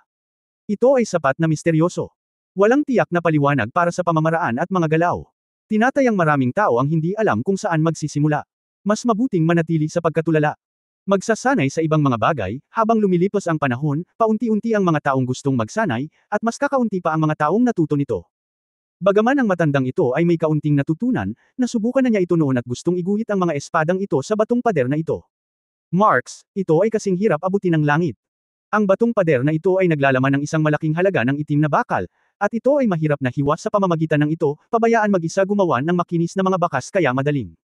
Ito ay sapat na misteryoso. Walang tiyak na paliwanag para sa pamamaraan at mga galaw. Tinatayang maraming tao ang hindi alam kung saan magsisimula. Mas mabuting manatili sa pagkatulala. Magsasanay sa ibang mga bagay, habang lumilipas ang panahon, paunti-unti ang mga taong gustong magsanay, at mas kakaunti pa ang mga taong natuto nito. Bagaman ang matandang ito ay may kaunting natutunan, nasubukan na niya ito noon at gustong iguhit ang mga espadang ito sa batong pader na ito. Marks, ito ay kasing hirap abutin ng langit. Ang batong pader na ito ay naglalaman ng isang malaking halaga ng itim na bakal, at ito ay mahirap na hiwas sa pamamagitan ng ito, pabayaan mag-isa gumawa ng makinis na mga bakas kaya madaling.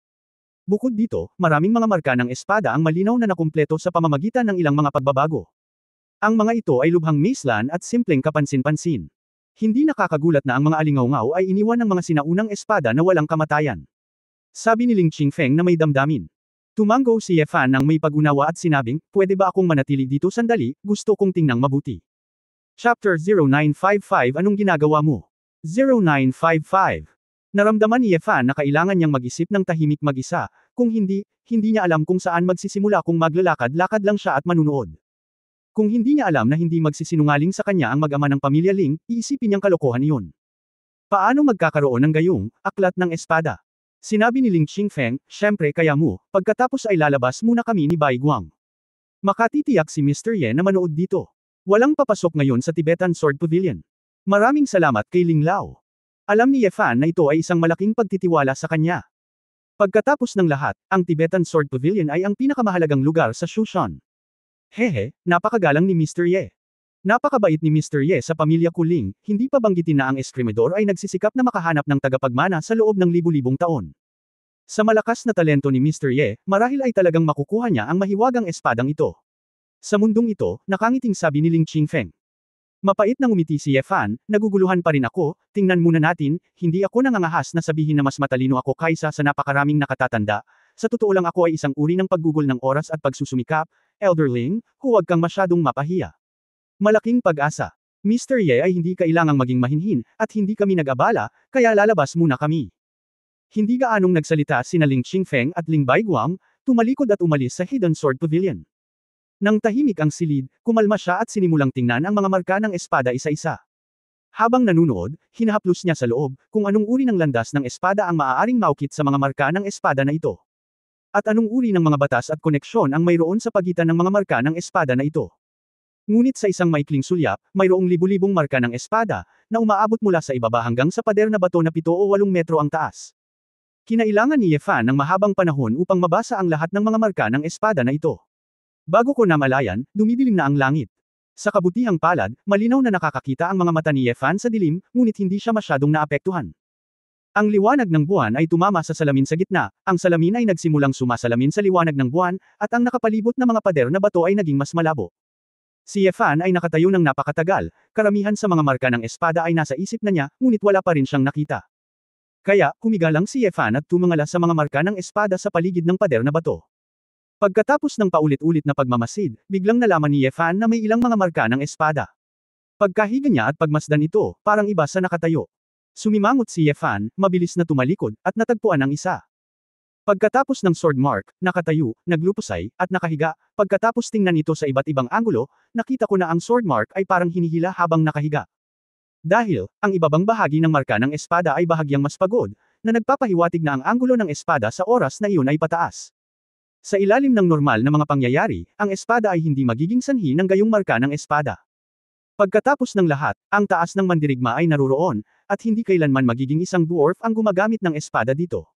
Bukod dito, maraming mga marka ng espada ang malinaw na nakumpleto sa pamamagitan ng ilang mga pagbabago. Ang mga ito ay lubhang maislan at simpleng kapansin-pansin. Hindi nakakagulat na ang mga alingawngaw ay iniwan ng mga sinaunang espada na walang kamatayan. Sabi ni Ling Qingfeng na may damdamin. Tumanggo si Ye Fan nang may pag-unawa at sinabing, pwede ba akong manatili dito sandali, gusto kong tingnang mabuti. Chapter 0955 Anong ginagawa mo? 0955. Naramdaman ni Ye Fan na kailangan niyang mag-isip ng tahimik mag-isa, kung hindi niya alam kung saan magsisimula kung maglalakad-lakad lang siya at manunood. Kung hindi niya alam na hindi magsisinungaling sa kanya ang mag-ama ng pamilya Ling, iisipin niyang kalokohan iyon. Paano magkakaroon ng gayong aklat ng espada? Sinabi ni Ling Qingfeng, syempre kaya mo, pagkatapos ay lalabas muna kami ni Bai Guang. Makatitiyak si Mr. Ye na manood dito. Walang papasok ngayon sa Tibetan Sword Pavilion. Maraming salamat kay Ling Lao. Alam ni Ye Fan na ito ay isang malaking pagtitiwala sa kanya. Pagkatapos ng lahat, ang Tibetan Sword Pavilion ay ang pinakamahalagang lugar sa Shushan. Hehe, napakagalang ni Mr. Ye. Napakabait ni Mr. Ye sa pamilya Kuling, hindi pa banggitin na ang Escrimador ay nagsisikap na makahanap ng tagapagmana sa loob ng libu-libong taon. Sa malakas na talento ni Mr. Ye, marahil ay talagang makukuha niya ang mahiwagang espadang ito. Sa mundong ito, nakangiting sabi ni Ling Qingfeng. Mapait na ngumiti si Ye Fan, naguguluhan pa rin ako, tingnan muna natin, hindi ako nangangahas na sabihin na mas matalino ako kaysa sa napakaraming nakatatanda, sa totoo lang ako ay isang uri ng paggugol ng oras at pagsusumikap, Elder Ling, huwag kang masyadong mapahiya. Malaking pag-asa. Mr. Ye ay hindi kailangang maging mahinhin, at hindi kami nag-abala, kaya lalabas muna kami. Hindi gaanong nagsalita sina Ling Qingfeng at Ling Baiguang, tumalikod at umalis sa Hidden Sword Pavilion. Nang tahimik ang silid, kumalma siya at sinimulang tingnan ang mga marka ng espada isa-isa. Habang nanunood, hinahaplos niya sa loob, kung anong uri ng landas ng espada ang maaaring maukit sa mga marka ng espada na ito. At anong uri ng mga batas at koneksyon ang mayroon sa pagitan ng mga marka ng espada na ito. Ngunit sa isang maikling sulyap, mayroong libu-libong marka ng espada, na umaabot mula sa ibaba hanggang sa pader na bato na 7 o 8 metro ang taas. Kinailangan ni Ye Fan ng mahabang panahon upang mabasa ang lahat ng mga marka ng espada na ito. Bago ko namalayan, dumidilim na ang langit. Sa kabutihang palad, malinaw na nakakakita ang mga mata ni Ye Fan sa dilim, ngunit hindi siya masyadong naapektuhan. Ang liwanag ng buwan ay tumama sa salamin sa gitna, ang salamin ay nagsimulang sumasalamin sa liwanag ng buwan, at ang nakapalibot na mga pader na bato ay naging mas malabo. Si Ye Fan ay nakatayo ng napakatagal, karamihan sa mga marka ng espada ay nasa isip na niya, ngunit wala pa rin siyang nakita. Kaya, kumigalang si Ye Fan at tumingala sa mga marka ng espada sa paligid ng pader na bato. Pagkatapos ng paulit-ulit na pagmamasid, biglang nalaman ni Ye Fan na may ilang mga marka ng espada. Pagkahiga niya at pagmasdan ito, parang iba sa nakatayo. Sumimangot si Ye Fan, mabilis na tumalikod, at natagpuan ang isa. Pagkatapos ng sword mark, nakatayo, naglupusay, at nakahiga, pagkatapos tingnan ito sa iba't ibang anggulo, nakita ko na ang sword mark ay parang hinihila habang nakahiga. Dahil, ang ibabang bahagi ng marka ng espada ay bahagyang mas pagod, na nagpapahiwatig na ang anggulo ng espada sa oras na iyon ay pataas. Sa ilalim ng normal na mga pangyayari, ang espada ay hindi magiging sanhi ng gayong marka ng espada. Pagkatapos ng lahat, ang taas ng mandirigma ay naruroon, at hindi kailanman magiging isang dwarf ang gumagamit ng espada dito.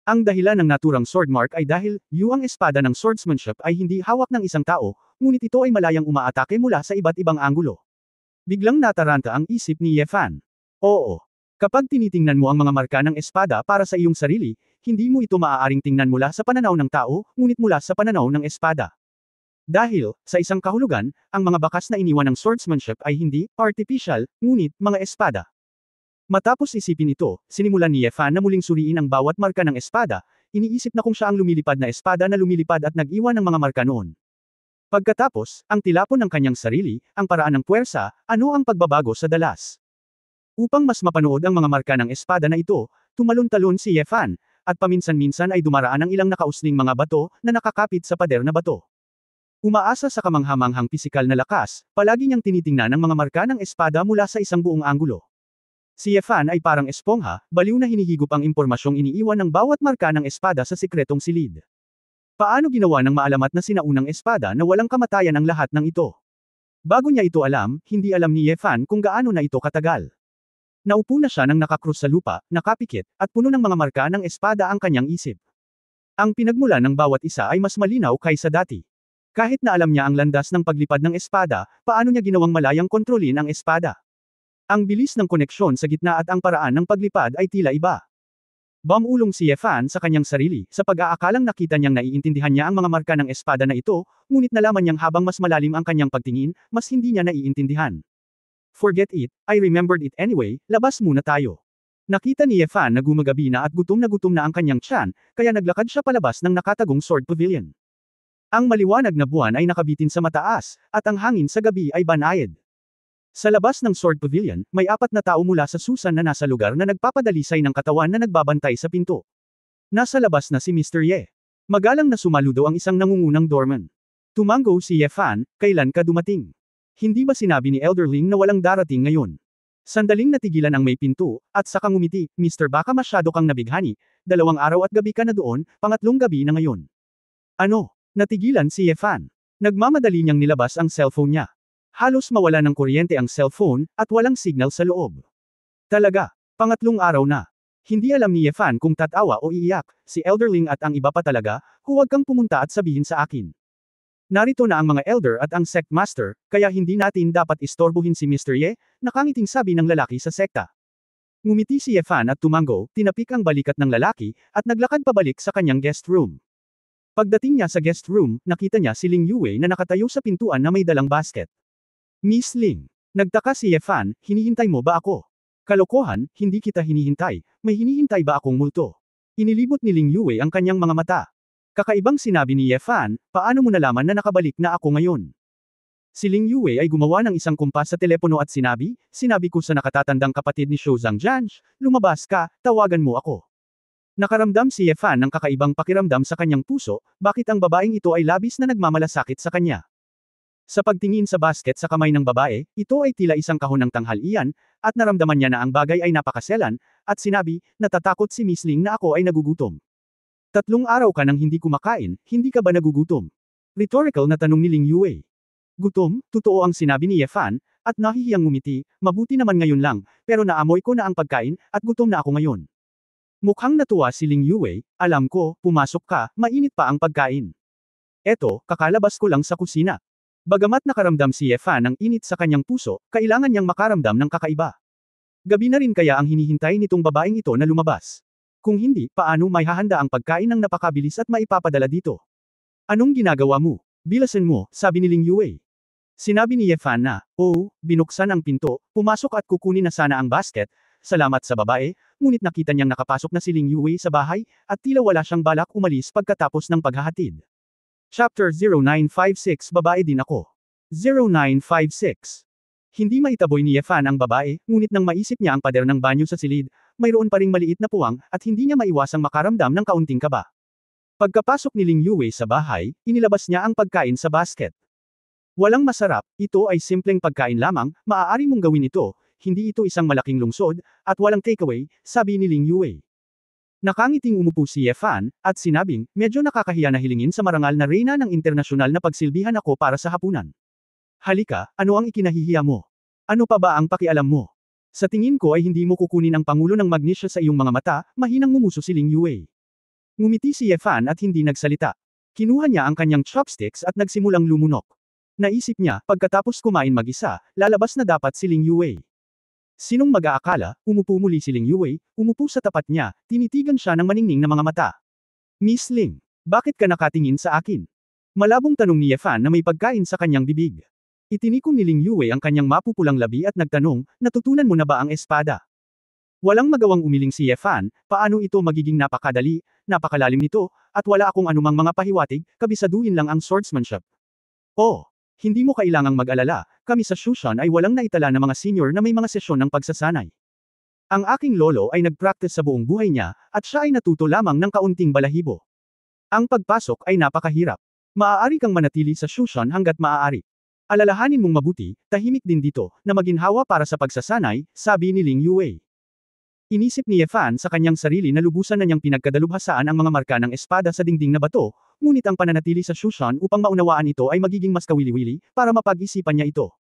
Ang dahilan ng naturang sword mark ay dahil, ang espada ng swordsmanship ay hindi hawak ng isang tao, ngunit ito ay malayang umaatake mula sa iba't ibang anggulo. Biglang nataranta ang isip ni Ye Fan. Oo. Kapag tinitingnan mo ang mga marka ng espada para sa iyong sarili, hindi mo ito maaaring tingnan mula sa pananaw ng tao, ngunit mula sa pananaw ng espada. Dahil, sa isang kahulugan, ang mga bakas na iniwan ng swordsmanship ay hindi artificial, ngunit mga espada. Matapos isipin ito, sinimulan ni Ye Fan na muling suriin ang bawat marka ng espada, iniisip na kung siya ang lumilipad na espada na lumilipad at nag-iwan ng mga marka noon. Pagkatapos, ang tilapon ng kanyang sarili, ang paraan ng puwersa, ano ang pagbabago sa dalas. Upang mas mapanood ang mga marka ng espada na ito, tumalon-talon si Ye Fan, at paminsan-minsan ay dumaraan ang ilang nakausling mga bato na nakakapit sa pader na bato. Umaasa sa kamanghamanghang pisikal na lakas, palagi niyang tinitingnan ang mga marka ng espada mula sa isang buong anggulo. Si Ye Fan ay parang espongha, baliw na hinihigop ang impormasyong iniiwan ng bawat marka ng espada sa sikretong silid. Paano ginawa ng maalamat na sinaunang espada na walang kamatayan ang lahat ng ito? Bago niya ito alam, hindi alam ni Ye Fan kung gaano na ito katagal. Naupo na siya nang nakakrus sa lupa, nakapikit, at puno ng mga marka ng espada ang kanyang isip. Ang pinagmula ng bawat isa ay mas malinaw kaysa dati. Kahit na alam niya ang landas ng paglipad ng espada, paano niya ginawang malayang kontrolin ang espada? Ang bilis ng koneksyon sa gitna at ang paraan ng paglipad ay tila iba. Bumulong si Ye Fan sa kanyang sarili, sa pag-aakalang nakita niyang naiintindihan niya ang mga marka ng espada na ito, ngunit nalaman niyang habang mas malalim ang kanyang pagtingin, mas hindi niya naiintindihan. Forget it, I remembered it anyway, labas muna tayo. Nakita ni Ye Fan na gumagabi na at gutom na ang kanyang tiyan, kaya naglakad siya palabas ng nakatagong sword pavilion. Ang maliwanag na buwan ay nakabitin sa mataas, at ang hangin sa gabi ay banayad. Sa labas ng Sword Pavilion, may 4 na tao mula sa Susan na nasa lugar na nagpapadalisay ng katawan na nagbabantay sa pinto. Nasa labas na si Mr. Ye. Magalang na sumaludo ang isang nangungunang doorman. Tumango si Ye Fan, kailan ka dumating? Hindi ba sinabi ni Elderling na walang darating ngayon? Sandaling natigilan ang may pinto, at saka ngumiti, Mr. baka masyado kang nabighani, 2 araw at gabi ka na doon, 3 gabi na ngayon. Ano? Natigilan si Ye Fan. Nagmamadali niyang nilabas ang cellphone niya. Halos mawala ng kuryente ang cellphone, at walang signal sa loob. Talaga, 3 araw na. Hindi alam ni Ye Fan kung tatawa o iiyak, si Elderling at ang iba pa talaga, huwag kang pumunta at sabihin sa akin. Narito na ang mga elder at ang sect master, kaya hindi natin dapat istorbohin si Mr. Ye, nakangiting sabi ng lalaki sa sekta. Ngumiti si Ye Fan at tumango, tinapik ang balikat ng lalaki, at naglakad pabalik sa kanyang guest room. Pagdating niya sa guest room, nakita niya si Ling Yue na nakatayo sa pintuan na may dalang basket. Miss Ling. Nagtaka si Ye Fan, hinihintay mo ba ako? Kalokohan, hindi kita hinihintay, may hinihintay ba akong multo? Inilibot ni Ling Yue ang kanyang mga mata. Kakaibang sinabi ni Ye Fan, paano mo nalaman na nakabalik na ako ngayon? Si Ling Yue ay gumawa ng isang kumpas sa telepono at sinabi ko sa nakatatandang kapatid ni Shou Zhangjiang, lumabas ka, tawagan mo ako. Nakaramdam si Ye Fan ng kakaibang pakiramdam sa kanyang puso, bakit ang babaeng ito ay labis na nagmamalasakit sa kanya. Sa pagtingin sa basket sa kamay ng babae, ito ay tila isang kahon ng tanghalian, at naramdaman niya na ang bagay ay napakaselan, at sinabi, natatakot si Miss Ling na ako ay nagugutom. 3 araw ka nang hindi kumakain, hindi ka ba nagugutom? Rhetorical na tanong ni Ling Yue. Gutom, totoo ang sinabi ni Ye Fan, at nahihiyang ngumiti, mabuti naman ngayon lang, pero naamoy ko na ang pagkain, at gutom na ako ngayon. Mukhang natuwa si Ling Yue, alam ko, pumasok ka, mainit pa ang pagkain. Eto, kakalabas ko lang sa kusina. Bagamat nakaramdam si Ye Fan ng init sa kanyang puso, kailangan niyang makaramdam ng kakaiba. Gabi na rin kaya ang hinihintay nitong babaeng ito na lumabas. Kung hindi, paano may hahanda ang pagkain ng napakabilis at maipapadala dito? Anong ginagawa mo? Bilasan mo, sabi ni Ling Yue. Sinabi ni Ye Fan na, binuksan ang pinto, pumasok at kukunin na sana ang basket, salamat sa babae, ngunit nakita niyang nakapasok na si Ling Yue sa bahay, at tila wala siyang balak umalis pagkatapos ng paghahatid. Chapter 0956 Babae din ako. 0956. Hindi maitaboy ni Yefan ang babae, ngunit nang maisip niya ang pader ng banyo sa silid, mayroon pa ring maliit na puwang, at hindi niya maiwasang makaramdam ng kaunting kaba. Pagkapasok ni Ling Yue sa bahay, inilabas niya ang pagkain sa basket. Walang masarap, ito ay simpleng pagkain lamang, maaari mong gawin ito, hindi ito isang malaking lungsod, at walang takeaway, sabi ni Ling Yue. Nakangiting umupo si Yefan, at sinabing, medyo nakakahiya na hilingin sa marangal na reyna ng internasyonal na pagsilbihan ako para sa hapunan. Halika, ano ang ikinahihiya mo? Ano pa ba ang pakialam mo? Sa tingin ko ay hindi mo kukunin ang pangulo ng magnesya sa iyong mga mata, mahinang ngumuso si Ling Yue. Ngumiti si Yefan at hindi nagsalita. Kinuha niya ang kanyang chopsticks at nagsimulang lumunok. Naisip niya, pagkatapos kumain mag-isa, lalabas na dapat si Ling Yue. Sinong mag-aakala, umupo muli si Ling Yue, umupo sa tapat niya, tinitigan siya ng maningning na mga mata. Miss Ling, bakit ka nakatingin sa akin? Malabong tanong ni Yefan na may pagkain sa kanyang bibig. Itinikom ni Ling Yue ang kanyang mapupulang labi at nagtanong, natutunan mo na ba ang espada? Walang magawang umiling si Yefan, paano ito magiging napakadali, napakalalim nito, at wala akong anumang mga pahiwatig, kabisaduhin lang ang swordsmanship. Oh, hindi mo kailangang mag-alala, kami sa Shushan ay walang naitala na mga senior na may mga sesyon ng pagsasanay. Ang aking lolo ay nag-practice sa buong buhay niya, at siya ay natuto lamang ng kaunting balahibo. Ang pagpasok ay napakahirap. Maaari kang manatili sa Shushan hanggat maaari. Alalahanin mong mabuti, tahimik din dito, na maginhawa para sa pagsasanay, sabi ni Ling Yue. Inisip ni Yefan sa kanyang sarili na lubusan na niyang pinagkadalubhasaan ang mga marka ng espada sa dingding na bato, ngunit ang pananatili sa Shushan upang maunawaan ito ay magiging mas kawili-wili, para mapag-isipan niya ito.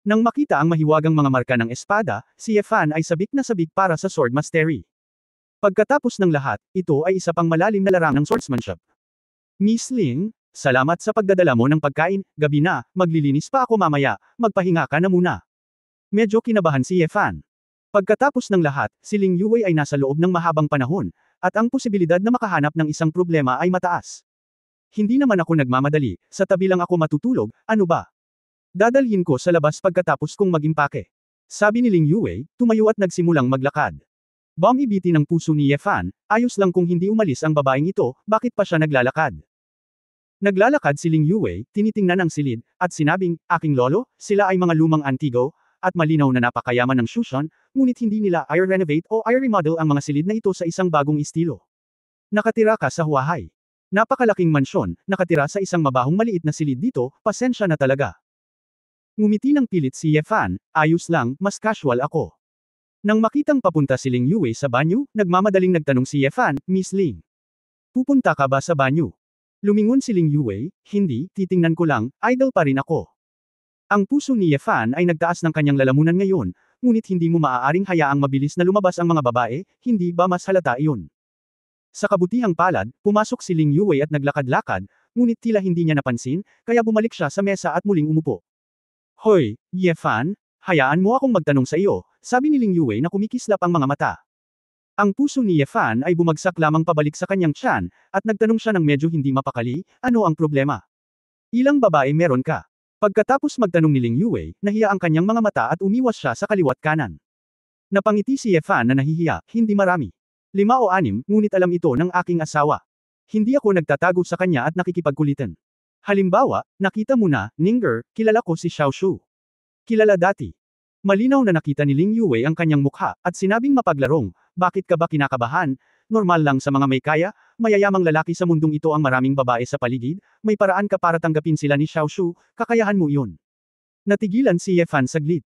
Nang makita ang mahiwagang mga marka ng espada, si Yefan ay sabik na sabik para sa sword mastery. Pagkatapos ng lahat, ito ay isa pang malalim na larangang swordsmanship. Miss Ling, salamat sa pagdadala mo ng pagkain, gabi na, maglilinis pa ako mamaya, magpahinga ka na muna. Medyo kinabahan si Yefan. Pagkatapos ng lahat, si Ling Yue ay nasa loob ng mahabang panahon, at ang posibilidad na makahanap ng isang problema ay mataas. Hindi naman ako nagmamadali, sa tabi lang ako matutulog, ano ba? Dadalhin ko sa labas pagkatapos kong mag-impake. Sabi ni Ling Yue, tumayo at nagsimulang maglakad. Bumibiti ng puso ni Yefan, ayos lang kung hindi umalis ang babaeng ito, bakit pa siya naglalakad? Naglalakad si Ling Yue, tinitingnan ang silid, at sinabing, aking lolo, sila ay mga lumang antigo, at malinaw na napakayaman ng Shushan, ngunit hindi nila i-renovate o i-remodel ang mga silid na ito sa isang bagong estilo. Nakatira ka sa Huahay. Napakalaking mansyon, nakatira sa isang mabahong maliit na silid dito, pasensya na talaga. Ngumiti ng pilit si Yefan, ayos lang, mas casual ako. Nang makitang papunta si Ling Yue sa banyo, nagmamadaling nagtanong si Yefan, Miss Ling. Pupunta ka ba sa banyo? Lumingon si Ling Yue, hindi, titingnan ko lang, idol pa rin ako. Ang puso ni Yefan ay nagtaas ng kanyang lalamunan ngayon, ngunit hindi mo maaaring hayaang mabilis na lumabas ang mga babae, hindi ba mas halata iyon? Sa kabutihang palad, pumasok si Ling Yue at naglakad-lakad, ngunit tila hindi niya napansin, kaya bumalik siya sa mesa at muling umupo. Hoy, Yefan, hayaan mo akong magtanong sa iyo, sabi ni Ling Yue na kumikislap ang mga mata. Ang puso ni Yefan ay bumagsak lamang pabalik sa kanyang tiyan, at nagtanong siya ng medyo hindi mapakali, ano ang problema? Ilang babae meron ka? Pagkatapos magtanong ni Ling Yue, nahiya ang kanyang mga mata at umiwas siya sa kaliwat kanan. Napangiti si Yefan na nahihiya, hindi marami. 5 o 6, ngunit alam ito ng aking asawa. Hindi ako nagtatago sa kanya at nakikipagkulitan. Halimbawa, nakita mo na, Ninger, kilala ko si Xiao Shu. Kilala dati. Malinaw na nakita ni Ling Yue ang kanyang mukha, at sinabing mapaglarong, bakit ka ba kinakabahan? Normal lang sa mga may kaya, mayayamang lalaki sa mundong ito ang maraming babae sa paligid, may paraan ka para tanggapin sila ni Xiao Shu, kakayahan mo iyon. Natigilan si Yefan saglit.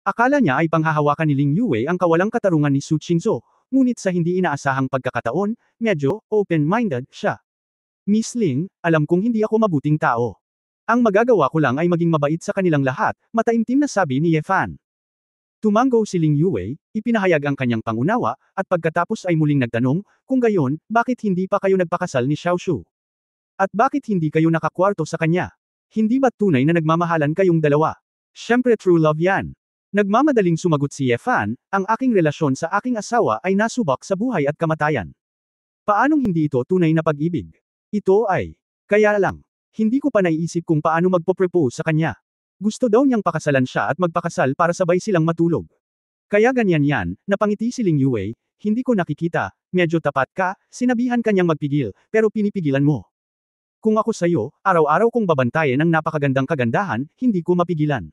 Akala niya ay panghahawakan ni Ling Yue ang kawalang katarungan ni Su Qingzhou, ngunit sa hindi inaasahang pagkakataon, medyo open-minded siya. Miss Ling, alam kong hindi ako mabuting tao. Ang magagawa ko lang ay maging mabait sa kanilang lahat, mataimtim na sabi ni Yefan. Tumango si Ling Yue, ipinahayag ang kanyang pangunawa, at pagkatapos ay muling nagtanong, kung gayon, bakit hindi pa kayo nagpakasal ni Xiao Shu? At bakit hindi kayo nakakwarto sa kanya? Hindi ba't tunay na nagmamahalan kayong dalawa? Siyempre true love yan. Nagmamadaling sumagot si Yefan, ang aking relasyon sa aking asawa ay nasubak sa buhay at kamatayan. Paanong hindi ito tunay na pag-ibig? Ito ay, kaya lang, hindi ko pa naiisip kung paano magpo-propose sa kanya. Gusto daw niyang pakasalan siya at magpakasal para sabay silang matulog. Kaya ganyan yan, napangiti si Ling Yue, hindi ko nakikita, medyo tapat ka, sinabihan kanyang magpigil, pero pinipigilan mo. Kung ako sa'yo, araw-araw kong babantayan ang napakagandang kagandahan, hindi ko mapigilan.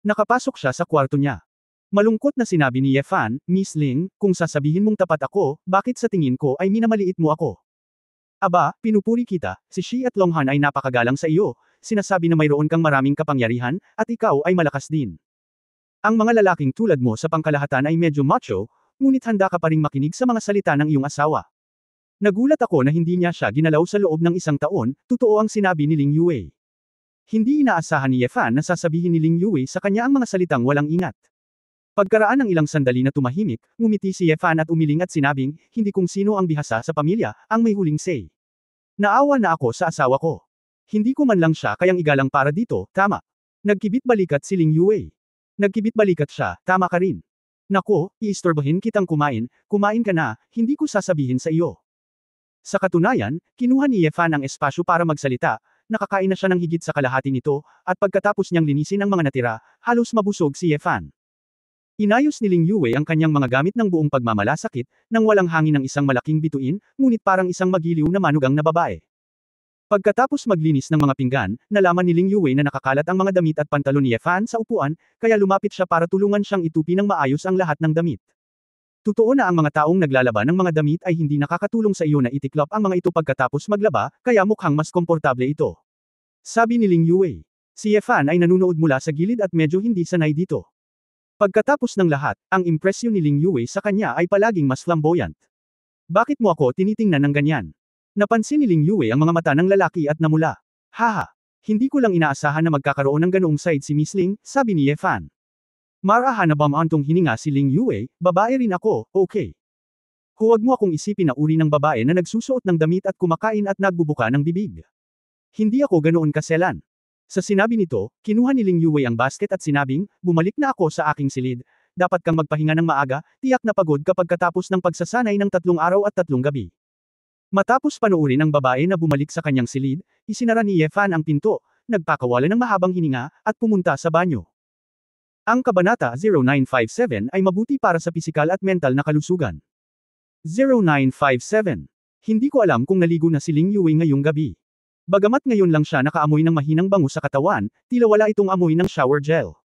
Nakapasok siya sa kwarto niya. Malungkot na sinabi ni Ye Fan, Miss Ling, kung sasabihin mong tapat ako, bakit sa tingin ko ay minamaliit mo ako? Aba, pinupuri kita, si Shi at Long Han ay napakagalang sa iyo, sinasabi na mayroon kang maraming kapangyarihan, at ikaw ay malakas din. Ang mga lalaking tulad mo sa pangkalahatan ay medyo macho, ngunit handa ka pa ring makinig sa mga salita ng iyong asawa. Nagulat ako na hindi niya siya ginalaw sa loob ng isang taon, totoo ang sinabi ni Ling Yue. Hindi inaasahan ni Ye Fan na sasabihin ni Ling Yue sa kanya ang mga salitang walang ingat. Pagkaraan ng ilang sandali na tumahimik, ngumiti si Ye Fan at umiling at sinabing, hindi kung sino ang bihasa sa pamilya, ang may huling say. Naawa na ako sa asawa ko. Hindi ko man lang siya kayang igalang para dito, tama. Nagkibit balikat si Ling Yue. Nagkibit balikat siya, tama ka rin. Nako, iistorbohin kitang kumain ka na, hindi ko sasabihin sa iyo. Sa katunayan, kinuha ni Ye Fan ang espasyo para magsalita, nakakain na siya ng higit sa kalahati nito, at pagkatapos niyang linisin ang mga natira, halos mabusog si Ye Fan. Inayos ni Ling Yue ang kanyang mga gamit ng buong pagmamalasakit, nang walang hangin ng isang malaking bituin, ngunit parang isang magiliw na manugang na babae. Pagkatapos maglinis ng mga pinggan, nalaman ni Ling Yue na nakakalat ang mga damit at pantalon ni Ye Fan sa upuan, kaya lumapit siya para tulungan siyang itupi ng maayos ang lahat ng damit. Totoo na ang mga taong naglalaban ng mga damit ay hindi nakakatulong sa iyo na itiklop ang mga ito pagkatapos maglaba, kaya mukhang mas komportable ito. Sabi ni Ling Yue. Si Ye Fan ay nanunood mula sa gilid at medyo hindi sanay dito. Pagkatapos ng lahat, ang impresyon ni Ling Yue sa kanya ay palaging mas flamboyant. Bakit mo ako tinitingnan ng ganyan? Napansin ni Ling Yue ang mga mata ng lalaki at namula. Haha! Hindi ko lang inaasahan na magkakaroon ng ganoong side si Miss Ling, sabi ni Ye Fan. Marahan na bamantong hininga si Ling Yue, babae rin ako, okay. Huwag mo akong isipin na uri ng babae na nagsusuot ng damit at kumakain at nagbubuka ng bibig. Hindi ako ganoon kaselan. Sa sinabi nito, kinuha ni Ling Yue ang basket at sinabing, bumalik na ako sa aking silid, dapat kang magpahinga ng maaga, tiyak na pagod kapag katapos ng pagsasanay ng 3 araw at 3 gabi. Matapos panoorin ng babae na bumalik sa kanyang silid, isinara ni Ye Fan ang pinto, nagpakawala ng mahabang hininga, at pumunta sa banyo. Ang Kabanata 0957 ay mabuti para sa pisikal at mental na kalusugan. 0957. Hindi ko alam kung naligo na si Ling Yue ngayong gabi. Bagamat ngayon lang siya nakaamoy ng mahinang bango sa katawan, tila wala itong amoy ng shower gel.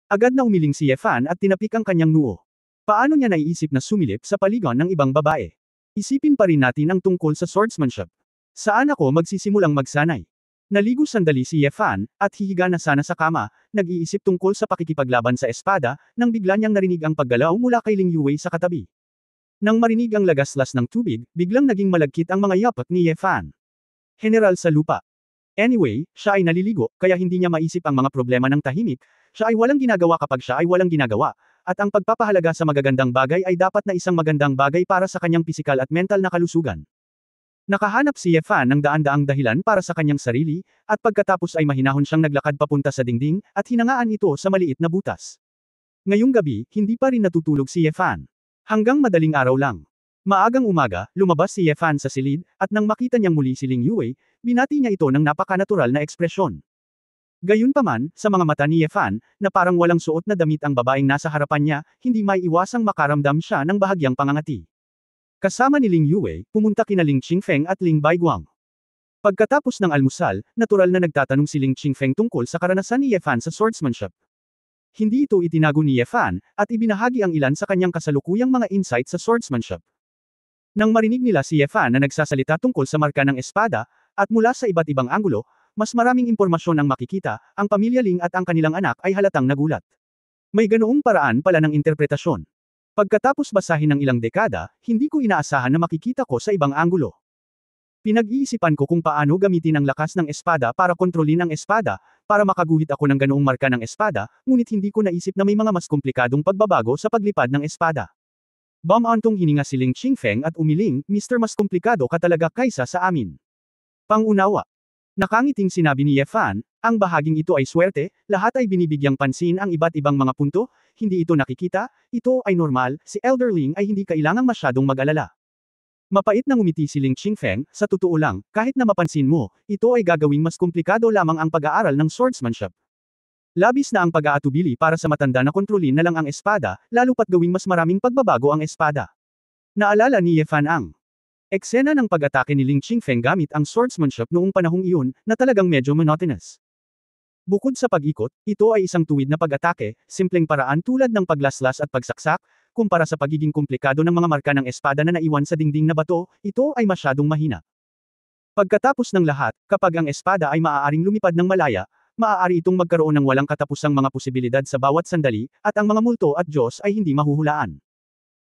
Agad na umiling si Ye Fan at tinapik ang kanyang noo. Paano niya naiisip na sumilip sa paligon ng ibang babae? Isipin pa rin natin ang tungkol sa swordsmanship. Saan ako magsisimulang magsanay? Naligo sandali si Ye Fan, at hihiga na sana sa kama, nag-iisip tungkol sa pakikipaglaban sa espada, nang bigla niyang narinig ang paggalaw mula kay Ling Yue sa katabi. Nang marinig ang lagaslas ng tubig, biglang naging malagkit ang mga yapak ni Ye Fan. General sa lupa. Anyway, siya ay naliligo, kaya hindi niya maisip ang mga problema ng tahimik, siya ay walang ginagawa kapag siya ay walang ginagawa, at ang pagpapahalaga sa magagandang bagay ay dapat na isang magandang bagay para sa kanyang pisikal at mental na kalusugan. Nakahanap si Ye Fan ng daan-daang dahilan para sa kanyang sarili, at pagkatapos ay mahinahon siyang naglakad papunta sa dingding, at hinangaan ito sa maliit na butas. Ngayong gabi, hindi pa rin natutulog si Ye Fan. Hanggang madaling araw lang. Maagang umaga, lumabas si Ye Fan sa silid, at nang makita niyang muli si Ling Yue, binati niya ito ng napakanatural na ekspresyon. Gayunpaman, sa mga mata ni Ye Fan, na parang walang suot na damit ang babaeng nasa harapan niya, hindi may iwasang makaramdam siya ng bahagyang pangangati. Kasama ni Ling Yue, pumunta kina Ling Qingfeng at Ling Baiguang. Pagkatapos ng almusal, natural na nagtatanong si Ling Qingfeng tungkol sa karanasan ni Ye Fan sa swordsmanship. Hindi ito itinago ni Ye Fan, at ibinahagi ang ilan sa kanyang kasalukuyang mga insight sa swordsmanship. Nang marinig nila si Ye Fan na nagsasalita tungkol sa marka ng espada, at mula sa iba't ibang anggulo, mas maraming impormasyon ang makikita, ang pamilya Ling at ang kanilang anak ay halatang nagulat. May ganoong paraan pala ng interpretasyon. Pagkatapos basahin ng ilang dekada, hindi ko inaasahan na makikita ko sa ibang anggulo. Pinag-iisipan ko kung paano gamitin ang lakas ng espada para kontrolin ang espada, para makaguhit ako ng ganoong marka ng espada, ngunit hindi ko naisip na may mga mas komplikadong pagbabago sa paglipad ng espada. Bamantong hininga si Ling Qingfeng at umiling, Mr. mas komplikado ka talaga kaysa sa amin. Pangunawa. Nakangiting sinabi ni Ye Fan, ang bahaging ito ay swerte, lahat ay binibigyang pansin ang iba't ibang mga punto, hindi ito nakikita, ito ay normal, si Elder Ling ay hindi kailangang masyadong mag-alala. Mapait na ngumiti si Ling Qingfeng, sa totoo lang, kahit na mapansin mo, ito ay gagawing mas komplikado lamang ang pag-aaral ng swordsmanship. Labis na ang pag-aatubili para sa matanda na kontrolin na lang ang espada, lalo pat gawing mas maraming pagbabago ang espada. Naalala ni Ye Fan ang eksena ng pag-atake ni Ling Qingfeng gamit ang swordsmanship noong panahong iyon, na talagang medyo monotonous. Bukod sa pag-ikot, ito ay isang tuwid na pag-atake, simpleng paraan tulad ng paglaslas at pagsaksak, kumpara sa pagiging komplikado ng mga marka ng espada na naiwan sa dingding na bato, ito ay masyadong mahina. Pagkatapos ng lahat, kapag ang espada ay maaaring lumipad ng malaya, maaari itong magkaroon ng walang katapusang mga posibilidad sa bawat sandali, at ang mga multo at Diyos ay hindi mahuhulaan.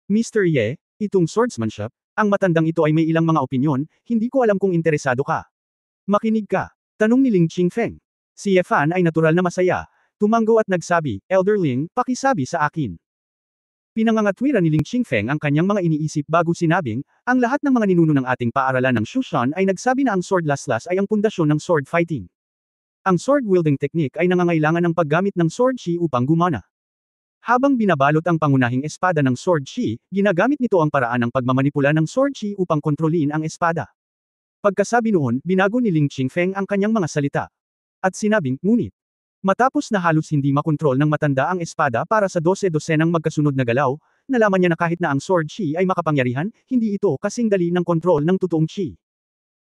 Mr. Ye, itong swordsmanship, ang matandang ito ay may ilang mga opinyon, hindi ko alam kung interesado ka. Makinig ka. Tanong ni Ling Qingfeng. Si Ye Fan ay natural na masaya, tumango at nagsabi, Elder Ling, pakisabi sa akin. Pinangangatwiran ni Ling Qingfeng ang kanyang mga iniisip bago sinabing, ang lahat ng mga ninuno ng ating paaralan ng Shushan ay nagsabi na ang sword laslas ay ang pundasyon ng sword fighting. Ang sword wielding technique ay nangangailangan ng paggamit ng sword chi upang gumana. Habang binabalot ang pangunahing espada ng sword chi, ginagamit nito ang paraan ng pagmamanipula ng sword chi upang kontrolin ang espada. Pagkasabi noon, binago ni Ling Qingfeng ang kanyang mga salita. At sinabing, ngunit. Matapos na halos hindi makontrol ng matanda ang espada para sa 12-dosenang magkasunod na galaw, nalaman niya na kahit na ang sword chi ay makapangyarihan, hindi ito kasing dali ng kontrol ng totoong chi.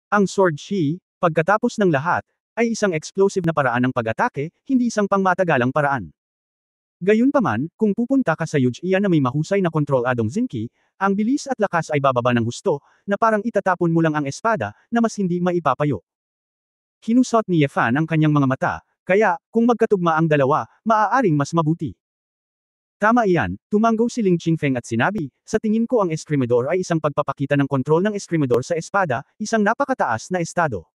Ang sword chi, pagkatapos ng lahat, ay isang explosive na paraan ng pag-atake, hindi isang pangmatagalang paraan. Gayunpaman, kung pupunta ka sa Yujian na may mahusay na kontrol adong Zinki, ang bilis at lakas ay bababa ng husto, na parang itatapon mo lang ang espada, na mas hindi maipapayo. Kinusot ni Ye Fan ang kanyang mga mata, kaya, kung magkatugma ang dalawa, maaaring mas mabuti. Tama iyan, tumanggo si Ling Qingfeng at sinabi, sa tingin ko ang Escrimador ay isang pagpapakita ng kontrol ng Escrimador sa espada, isang napakataas na estado.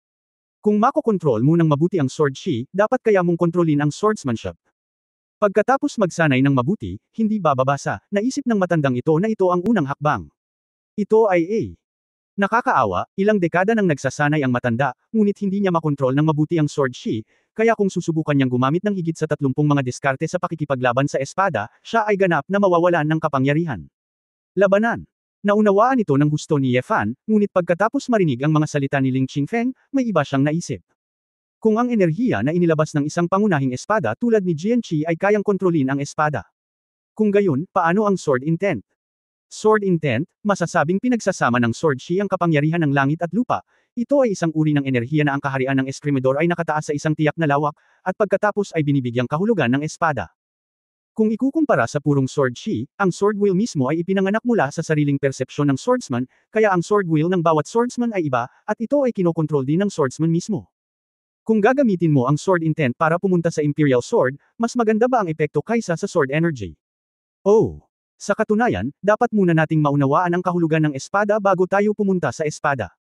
Kung makokontrol mo ng mabuti ang sword chi, dapat kaya mong kontrolin ang swordsmanship. Pagkatapos magsanay ng mabuti, hindi bababasa, naisip ng matandang ito na ito ang unang hakbang. Ito ay A. Nakakaawa, ilang dekada nang nagsasanay ang matanda, ngunit hindi niya makontrol ng mabuti ang sword chi, kaya kung susubukan niyang gumamit ng higit sa 30 mga diskarte sa pakikipaglaban sa espada, siya ay ganap na mawawalan ng kapangyarihan. Labanan. Naunawaan ito ng husto ni Ye Fan, ngunit pagkatapos marinig ang mga salita ni Ling Qingfeng, may iba siyang naisip. Kung ang enerhiya na inilabas ng isang pangunahing espada tulad ni Jian Qi ay kayang kontrolin ang espada. Kung gayon, paano ang sword intent? Sword intent, masasabing pinagsasama ng sword chi ang kapangyarihan ng langit at lupa. Ito ay isang uri ng enerhiya na ang kaharian ng Escrimador ay nakataas sa isang tiyak na lawak, at pagkatapos ay binibigyang kahulugan ng espada. Kung ikukumpara sa purong sword chi, ang sword wheel mismo ay ipinanganak mula sa sariling persepsyon ng swordsman, kaya ang sword wheel ng bawat swordsman ay iba, at ito ay kinokontrol din ng swordsman mismo. Kung gagamitin mo ang sword intent para pumunta sa Imperial Sword, mas maganda ba ang epekto kaysa sa sword energy? Oh! Sa katunayan, dapat muna nating maunawaan ang kahulugan ng espada bago tayo pumunta sa espada.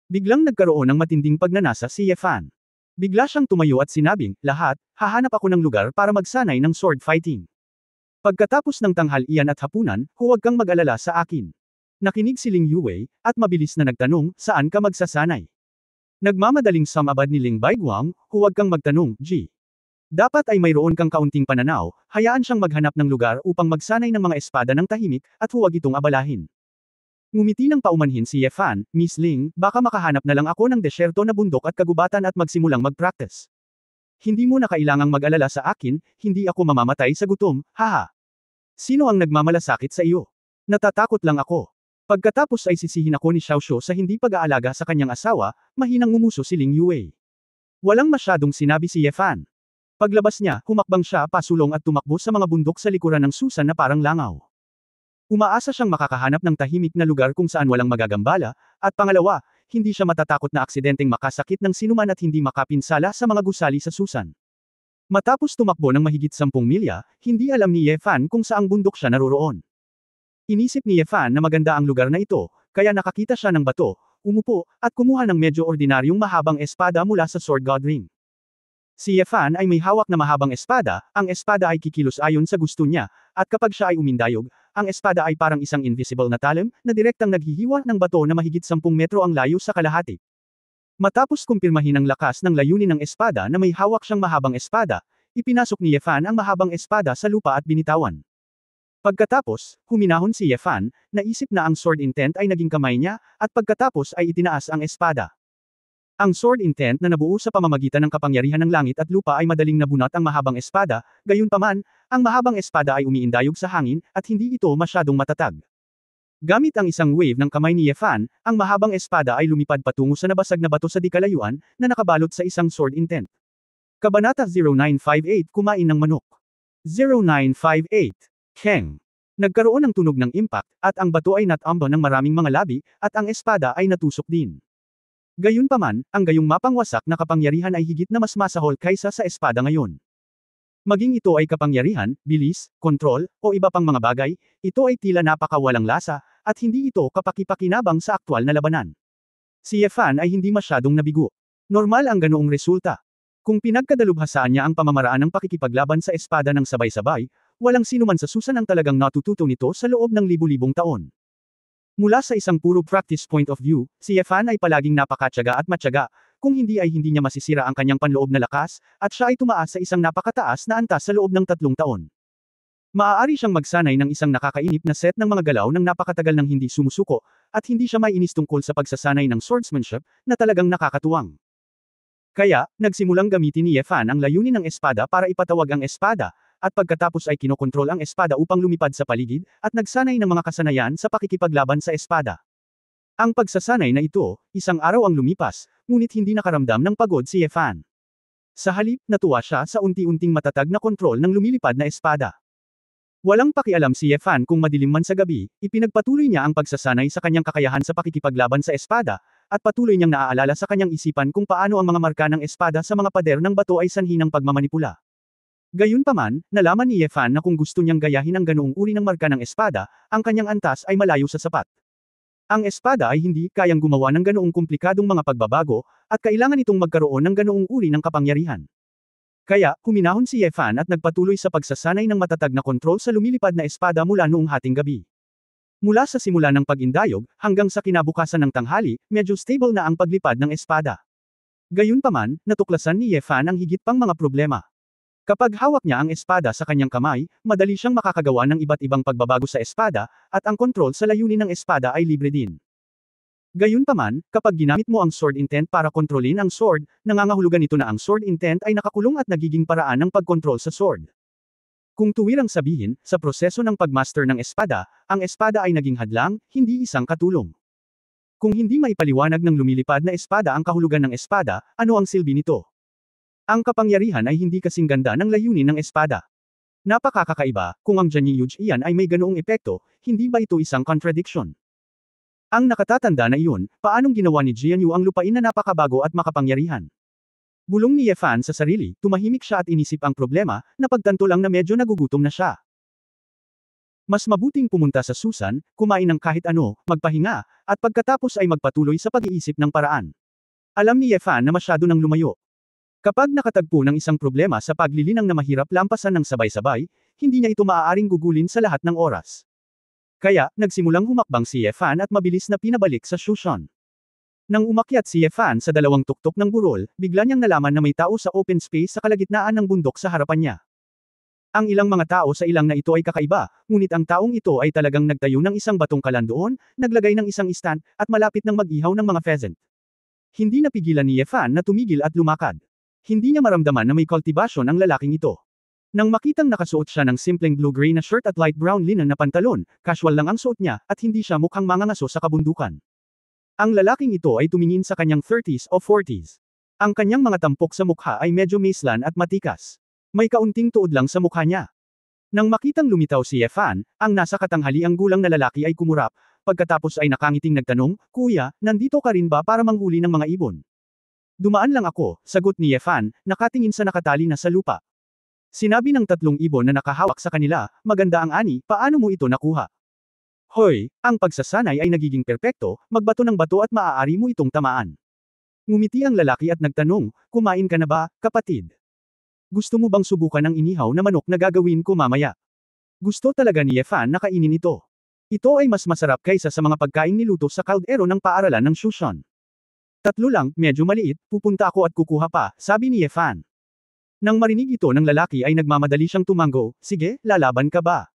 Biglang nagkaroon ng matinding pagnanasa si Ye Fan. Bigla siyang tumayo at sinabing, lahat, hahanap ako ng lugar para magsanay ng sword fighting. Pagkatapos ng tanghalian at hapunan, huwag kang mag-alala sa akin. Nakinig si Ling Yue, at mabilis na nagtanong, saan ka magsasanay? Nagmamadaling sumabad ni Ling Baiguang, huwag kang magtanong, Ji. Dapat ay mayroon kang kaunting pananaw, hayaan siyang maghanap ng lugar upang magsanay ng mga espada ng tahimik, at huwag itong abalahin. Ngumiti ng paumanhin si Ye Fan, Miss Ling, baka makahanap na lang ako ng desyerto na bundok at kagubatan at magsimulang mag-practice. Hindi mo na kailangang mag-alala sa akin, hindi ako mamamatay sa gutom, haha. Sino ang nagmamalasakit sa iyo? Natatakot lang ako. Pagkatapos ay sisihin ako ni Xiao Shuo sa hindi pag-aalaga sa kanyang asawa, mahinang ngumuso si Ling Yue. Walang masyadong sinabi si Ye Fan. Paglabas niya, humakbang siya pasulong at tumakbo sa mga bundok sa likuran ng Susan na parang langaw. Umaasa siyang makakahanap ng tahimik na lugar kung saan walang magagambala, at pangalawa, hindi siya matatakot na aksidenteng makasakit ng sinuman at hindi makapinsala sa mga gusali sa Susan. Matapos tumakbo ng mahigit 10 milya, hindi alam ni Ye Fan kung saang bundok siya naroroon. Inisip ni Ye Fan na maganda ang lugar na ito, kaya nakakita siya ng bato, umupo, at kumuha ng medyo ordinaryong mahabang espada mula sa Sword God Ring. Si Ye Fan ay may hawak na mahabang espada, ang espada ay kikilos ayon sa gusto niya, at kapag siya ay umindayog, ang espada ay parang isang invisible na talem, na direktang naghihiwa ng bato na mahigit 10 metro ang layo sa kalahati. Matapos kumpirmahin ang lakas ng layunin ng espada na may hawak siyang mahabang espada, ipinasok ni Ye Fan ang mahabang espada sa lupa at binitawan. Pagkatapos, huminahon si Ye Fan, naisip na ang sword intent ay naging kamay niya, at pagkatapos ay itinaas ang espada. Ang sword intent na nabuo sa pamamagitan ng kapangyarihan ng langit at lupa ay madaling nabunot ang mahabang espada, gayunpaman, ang mahabang espada ay umiindayog sa hangin, at hindi ito masyadong matatag. Gamit ang isang wave ng kamay ni Ye Fan, ang mahabang espada ay lumipad patungo sa nabasag na bato sa di kalayuan, na nakabalot sa isang sword intent. Kabanata 0958 Kumain ng manok. 0958. Keng. Nagkaroon ng tunog ng impact, at ang bato ay natambo ng maraming mga labi, at ang espada ay natusok din. Gayunpaman, ang gayong mapangwasak na kapangyarihan ay higit na mas masahol kaysa sa espada ngayon. Maging ito ay kapangyarihan, bilis, kontrol, o iba pang mga bagay, ito ay tila napakawalang lasa, at hindi ito kapaki-pakinabang sa aktwal na labanan. Si Yefan ay hindi masyadong nabigo. Normal ang ganoong resulta. Kung pinagkadalubhasaan niya ang pamamaraan ng pakikipaglaban sa espada ng sabay-sabay, walang sinuman sa Susan ang talagang natututo nito sa loob ng libu-libong taon. Mula sa isang puro practice point of view, si Yefan ay palaging napakatyaga at matyaga, kung hindi ay hindi niya masisira ang kanyang panloob na lakas, at siya ay tumaas sa isang napakataas na antas sa loob ng 3 taon. Maaari siyang magsanay ng isang nakakainip na set ng mga galaw ng napakatagal ng hindi sumusuko, at hindi siya maiinis tungkol sa pagsasanay ng swordsmanship, na talagang nakakatuwang. Kaya, nagsimulang gamitin ni Yefan ang layunin ng espada para ipatawag ang espada, at pagkatapos ay kinokontrol ang espada upang lumipad sa paligid, at nagsanay ng mga kasanayan sa pakikipaglaban sa espada. Ang pagsasanay na ito, isang araw ang lumipas, ngunit hindi nakaramdam ng pagod si Yefan. Sa halip, natuwa siya sa unti-unting matatag na kontrol ng lumilipad na espada. Walang pakialam si Yefan kung madilim man sa gabi, ipinagpatuloy niya ang pagsasanay sa kanyang kakayahan sa pakikipaglaban sa espada, at patuloy niyang naaalala sa kanyang isipan kung paano ang mga marka ng espada sa mga pader ng bato ay sanhi ng pagmamanipula. Gayunpaman, nalaman ni Yefan na kung gusto niyang gayahin ang ganoong uri ng marka ng espada, ang kanyang antas ay malayo sa sapat. Ang espada ay hindi kayang gumawa ng ganoong komplikadong mga pagbabago, at kailangan itong magkaroon ng ganoong uri ng kapangyarihan. Kaya, huminahon si Yefan at nagpatuloy sa pagsasanay ng matatag na kontrol sa lumilipad na espada mula noong hating gabi. Mula sa simula ng pag-indayog, hanggang sa kinabukasan ng tanghali, medyo stable na ang paglipad ng espada. Gayunpaman, natuklasan ni Yefan ang higit pang mga problema. Kapag hawak niya ang espada sa kanyang kamay, madali siyang makakagawa ng iba't ibang pagbabago sa espada, at ang kontrol sa layunin ng espada ay libre din. Gayunpaman, kapag ginamit mo ang sword intent para kontrolin ang sword, nangangahulugan ito na ang sword intent ay nakakulong at nagiging paraan ng pagkontrol sa sword. Kung tuwirang sabihin, sa proseso ng pagmaster ng espada, ang espada ay naging hadlang, hindi isang katulong. Kung hindi maipaliwanag ng lumilipad na espada ang kahulugan ng espada, ano ang silbi nito? Ang kapangyarihan ay hindi kasing ganda ng layunin ng espada. Napakakakaiba, kung ang Jianyuj iyan ay may ganoong epekto, hindi ba ito isang contradiction? Ang nakatatanda na iyon, paanong ginawa ni Jianyu ang lupain na napakabago at makapangyarihan? Bulong ni Yefan sa sarili, tumahimik siya at inisip ang problema, napagtanto lang na medyo nagugutom na siya. Mas mabuting pumunta sa Susan, kumain ng kahit ano, magpahinga, at pagkatapos ay magpatuloy sa pag-iisip ng paraan. Alam ni Yefan na masyado nang lumayo. Kapag nakatagpo ng isang problema sa paglilinang na mahirap lampasan ng sabay-sabay, hindi niya ito maaaring gugulin sa lahat ng oras. Kaya, nagsimulang humakbang si Yefan at mabilis na pinabalik sa Shushan. Nang umakyat si Yefan sa dalawang tuktok ng burol, bigla niyang nalaman na may tao sa open space sa kalagitnaan ng bundok sa harapan niya. Ang ilang mga tao sa ilang na ito ay kakaiba, ngunit ang taong ito ay talagang nagtayo ng isang batong kalandoon, naglagay ng isang stand, at malapit ng mag-ihaw ng mga pheasant. Hindi napigilan ni Yefan na tumigil at lumakad. Hindi niya maramdaman na may kultibasyon ang lalaking ito. Nang makitang nakasuot siya ng simpleng blue-gray na shirt at light brown linen na pantalon, casual lang ang suot niya, at hindi siya mukhang mangangaso sa kabundukan. Ang lalaking ito ay tumingin sa kanyang 30s o 40s. Ang kanyang mga tampok sa mukha ay medyo maislan at matikas. May kaunting tuod lang sa mukha niya. Nang makitang lumitaw si Yefan, ang nasa katanghaliang gulang na lalaki ay kumurap, pagkatapos ay nakangiting nagtanong, "Kuya, nandito ka rin ba para manghuli ng mga ibon?" "Dumaan lang ako," sagot ni Yefan, nakatingin sa nakatali na sa lupa. Sinabi ng 3 ibon na nakahawak sa kanila, "Maganda ang ani, paano mo ito nakuha?" "Hoy, ang pagsasanay ay nagiging perpekto, magbato ng bato at maaari mo itong tamaan." Ngumiti ang lalaki at nagtanong, "Kumain ka na ba, kapatid? Gusto mo bang subukan ang inihaw na manok na gagawin ko mamaya?" Gusto talaga ni Yefan na kainin ito. Ito ay mas masarap kaysa sa mga pagkain niluto sa kaldero ng paaralan ng Shushan. "3 lang, medyo maliit, pupunta ako at kukuha pa," sabi ni Yefan. Nang marinig ito ng lalaki ay nagmamadali siyang tumango, "Sige, lalaban ka ba?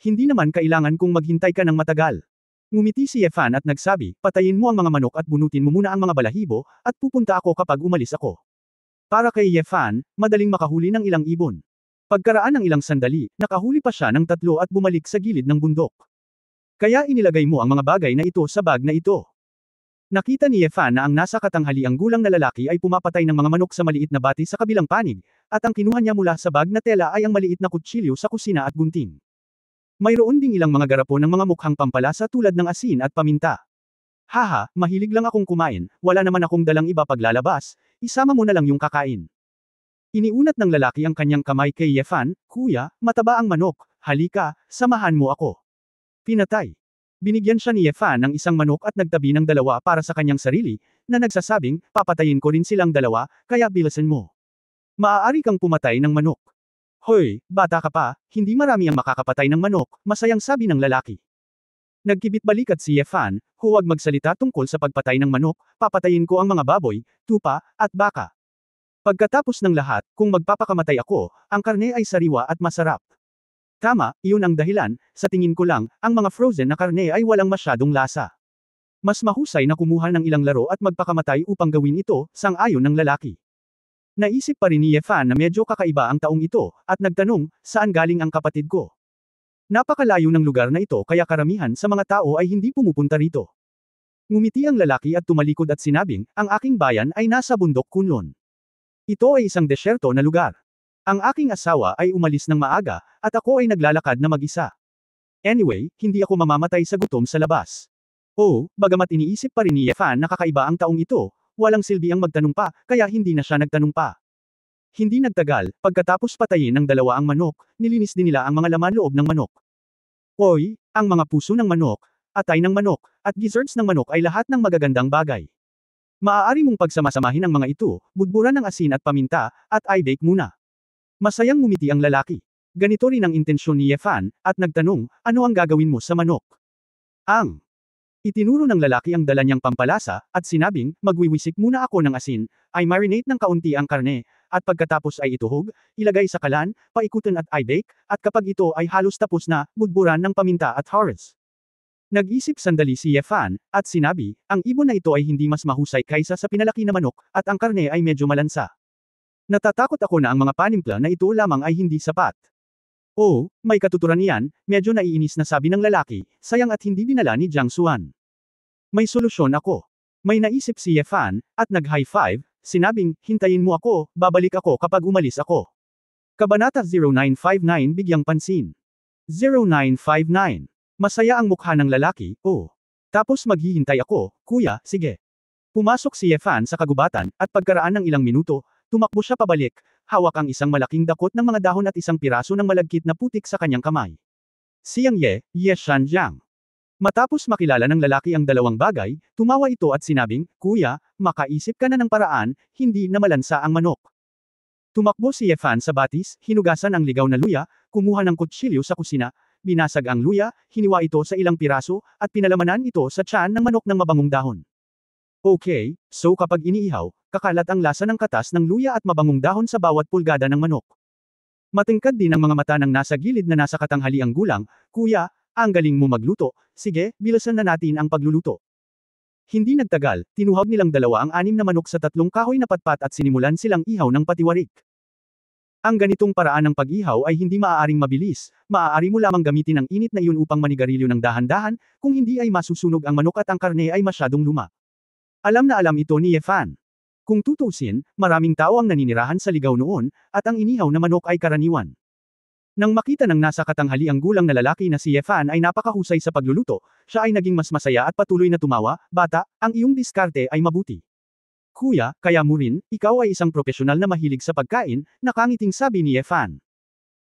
Hindi naman kailangan kung maghintay ka ng matagal." Ngumiti si Yefan at nagsabi, "Patayin mo ang mga manok at bunutin mo muna ang mga balahibo, at pupunta ako kapag umalis ako." Para kay Yefan, madaling makahuli ng ilang ibon. Pagkaraan ng ilang sandali, nakahuli pa siya ng 3 at bumalik sa gilid ng bundok. Kaya inilagay mo ang mga bagay na ito sa bag na ito. Nakita ni Yefan na ang nasa katanghaliang gulang na lalaki ay pumapatay ng mga manok sa maliit na bati sa kabilang panig, at ang kinuha niya mula sa bag na tela ay ang maliit na kutsilyo sa kusina at gunting. Mayroon ding ilang mga garapon ng mga mukhang pampalasa tulad ng asin at paminta. Haha, mahilig lang akong kumain, wala naman akong dalang iba paglalabas, isama mo na lang yung kakain. Iniunat ng lalaki ang kanyang kamay kay Yefan, Kuya, mataba ang manok, halika, samahan mo ako. Pinatay. Binigyan siya ni Yefan ng isang manok at nagtabi ng dalawa para sa kanyang sarili, na nagsasabing, papatayin ko rin silang dalawa, kaya bilisan mo. Maaari kang pumatay ng manok. Hoy, bata ka pa, hindi marami ang makakapatay ng manok, masayang sabi ng lalaki. Nagkibit-balikat si Yefan, huwag magsalita tungkol sa pagpatay ng manok, papatayin ko ang mga baboy, tupa, at baka. Pagkatapos ng lahat, kung magpapakamatay ako, ang karne ay sariwa at masarap. Tama, iyon ang dahilan, sa tingin ko lang, ang mga frozen na karne ay walang masyadong lasa. Mas mahusay na kumuha ng ilang laro at magpakamatay upang gawin ito, sang-ayon ng lalaki. Naisip pa rin ni Yefan na medyo kakaiba ang taong ito, at nagtanong, saan galing ang kapatid ko? Napakalayo ng lugar na ito kaya karamihan sa mga tao ay hindi pumupunta rito. Ngumiti ang lalaki at tumalikod at sinabing, ang aking bayan ay nasa bundok Kunlun. Ito ay isang desyerto na lugar. Ang aking asawa ay umalis ng maaga, at ako ay naglalakad na mag-isa. Anyway, hindi ako mamamatay sa gutom sa labas. Oh, bagamat iniisip pa rin ni Yefan na kakaiba ang taong ito, walang silbi ang magtanong pa, kaya hindi na siya nagtanong pa. Hindi nagtagal, pagkatapos patayin ng dalawa ang manok, nilinis din nila ang mga laman loob ng manok. Oy, ang mga puso ng manok, atay ng manok, at gizzards ng manok ay lahat ng magagandang bagay. Maaari mong pagsamasamahin ang mga ito, budburan ng asin at paminta, at i-bake muna. Masayang ngumiti ang lalaki. Ganito rin ang intensyon ni Yefan, at nagtanong, ano ang gagawin mo sa manok? Itinuro ng lalaki ang dala niyang pampalasa, at sinabing, magwiwisik muna ako ng asin, ay marinate ng kaunti ang karne, at pagkatapos ay ituhog, ilagay sa kalan, paikutin at i-bake, at kapag ito ay halos tapos na, budburan ng paminta at harz. Nag-isip sandali si Yefan, at sinabi, ang ibon na ito ay hindi mas mahusay kaysa sa pinalaki na manok, at ang karne ay medyo malansa. Natatakot ako na ang mga panimpla na ito lamang ay hindi sapat. Oh, may katuturan iyan, medyo naiinis na sabi ng lalaki, sayang at hindi dinala ni Jiang Xuan. May solusyon ako. May naisip si Yefan, at nag-high five, sinabing, hintayin mo ako, babalik ako kapag umalis ako. Kabanata 0959 Bigyang pansin. 0959. Masaya ang mukha ng lalaki, oh. Tapos maghihintay ako, kuya, sige. Pumasok si Yefan sa kagubatan, at pagkaraan ng ilang minuto, tumakbo siya pabalik, hawak ang isang malaking dakot ng mga dahon at isang piraso ng malagkit na putik sa kanyang kamay. Siyang Ye Shanjiang. Matapos makilala ng lalaki ang dalawang bagay, tumawa ito at sinabing, Kuya, makaisip ka na ng paraan, hindi na malansa ang manok. Tumakbo si Yefan sa batis, hinugasan ang ligaw na luya, kumuha ng kutsilyo sa kusina, binasag ang luya, hiniwa ito sa ilang piraso, at pinalamanan ito sa tiyan ng manok ng mabangong dahon. Okay, so kapag iniihaw, kakalat ang lasa ng katas ng luya at mabangong dahon sa bawat pulgada ng manok. Matingkad din ang mga mata ng nasa gilid na nasa katanghaliang gulang, Kuya, ang galing mo magluto, sige, bilisan na natin ang pagluluto. Hindi nagtagal, tinuhog nilang dalawa ang 6 na manok sa 3 kahoy na patpat at sinimulan silang ihaw ng patiwarik. Ang ganitong paraan ng pag-ihaw ay hindi maaaring mabilis, maaari mo lamang gamitin ang init na iyon upang manigarilyo ng dahan-dahan, kung hindi ay masusunog ang manok at ang karne ay masyadong luma. Alam na alam ito ni Yefan. Kung tutusin, maraming tao ang naninirahan sa ligaw noon, at ang inihaw na manok ay karaniwan. Nang makita ng nasa katanghaliang gulang na lalaki na si Yefan ay napakahusay sa pagluluto, siya ay naging mas masaya at patuloy na tumawa, bata, ang iyong diskarte ay mabuti. Kuya, kaya mo rin, ikaw ay isang profesional na mahilig sa pagkain, nakangiting sabi ni Yefan.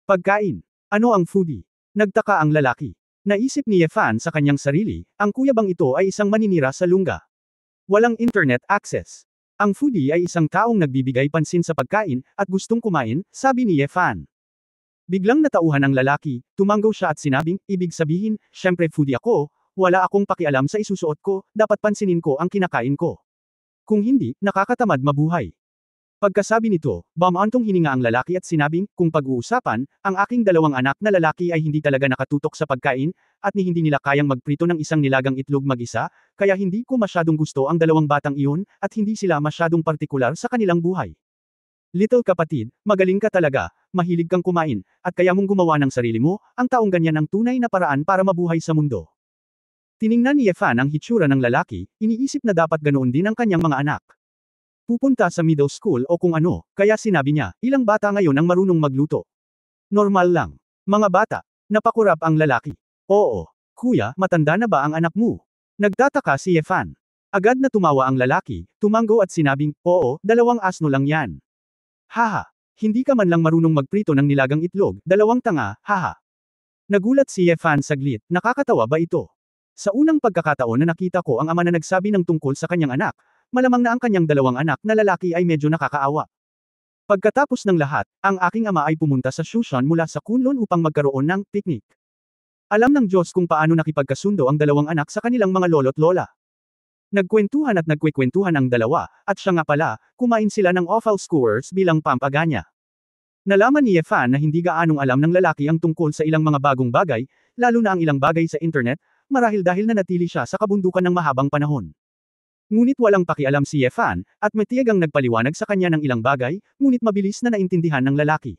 Pagkain. Ano ang foodie? Nagtaka ang lalaki. Naisip ni Yefan sa kanyang sarili, ang kuya bang ito ay isang maninira sa lungga. Walang internet access. Ang foodie ay isang taong nagbibigay pansin sa pagkain, at gustong kumain, sabi ni Yefan. Biglang natauhan ang lalaki, tumanggaw siya at sinabing, ibig sabihin, syempre foodie ako, wala akong pakialam sa isusuot ko, dapat pansinin ko ang kinakain ko. Kung hindi, nakakatamad mabuhay. Pagkasabi nito, bumantong hininga ang lalaki at sinabing, kung pag-uusapan, ang aking 2 anak na lalaki ay hindi talaga nakatutok sa pagkain, at hindi nila kayang magprito ng isang nilagang itlog mag-isa, kaya hindi ko masyadong gusto ang 2 batang iyon, at hindi sila masyadong partikular sa kanilang buhay. Little kapatid, magaling ka talaga, mahilig kang kumain, at kaya mong gumawa ng sarili mo, ang taong ganyan ang tunay na paraan para mabuhay sa mundo. Tiningnan ni Yefan ang hitsura ng lalaki, iniisip na dapat ganoon din ang kanyang mga anak. Pupunta sa middle school o kung ano, kaya sinabi niya, ilang bata ngayon ang marunong magluto. Normal lang. Mga bata. Napakurap ang lalaki. Oo. Kuya, matanda na ba ang anak mo? Nagtataka si Yefan. Agad na tumawa ang lalaki, tumango at sinabing, oo, 2 asno lang yan. Haha. Hindi ka man lang marunong magprito ng nilagang itlog, 2 tanga, haha. Nagulat si Yefan saglit, nakakatawa ba ito? Sa unang pagkakataon na nakita ko ang ama na nagsabi ng tungkol sa kanyang anak, malamang na ang kanyang 2 anak na lalaki ay medyo nakakaawa. Pagkatapos ng lahat, ang aking ama ay pumunta sa Shushan mula sa Kunlun upang magkaroon ng picnic. Alam ng Diyos kung paano nakipagkasundo ang 2 anak sa kanilang mga lolo't lola. Nagkwentuhan at nagkwekwentuhan ang 2, at siya nga pala, kumain sila ng offal skewers bilang pampaganya. Nalaman ni Yefan na hindi gaanong alam ng lalaki ang tungkol sa ilang mga bagong bagay, lalo na ang ilang bagay sa internet, marahil dahil nanatili siya sa kabundukan ng mahabang panahon. Ngunit walang pakialam si Yefan, at matiyagang nagpaliwanag sa kanya ng ilang bagay, ngunit mabilis na naintindihan ng lalaki.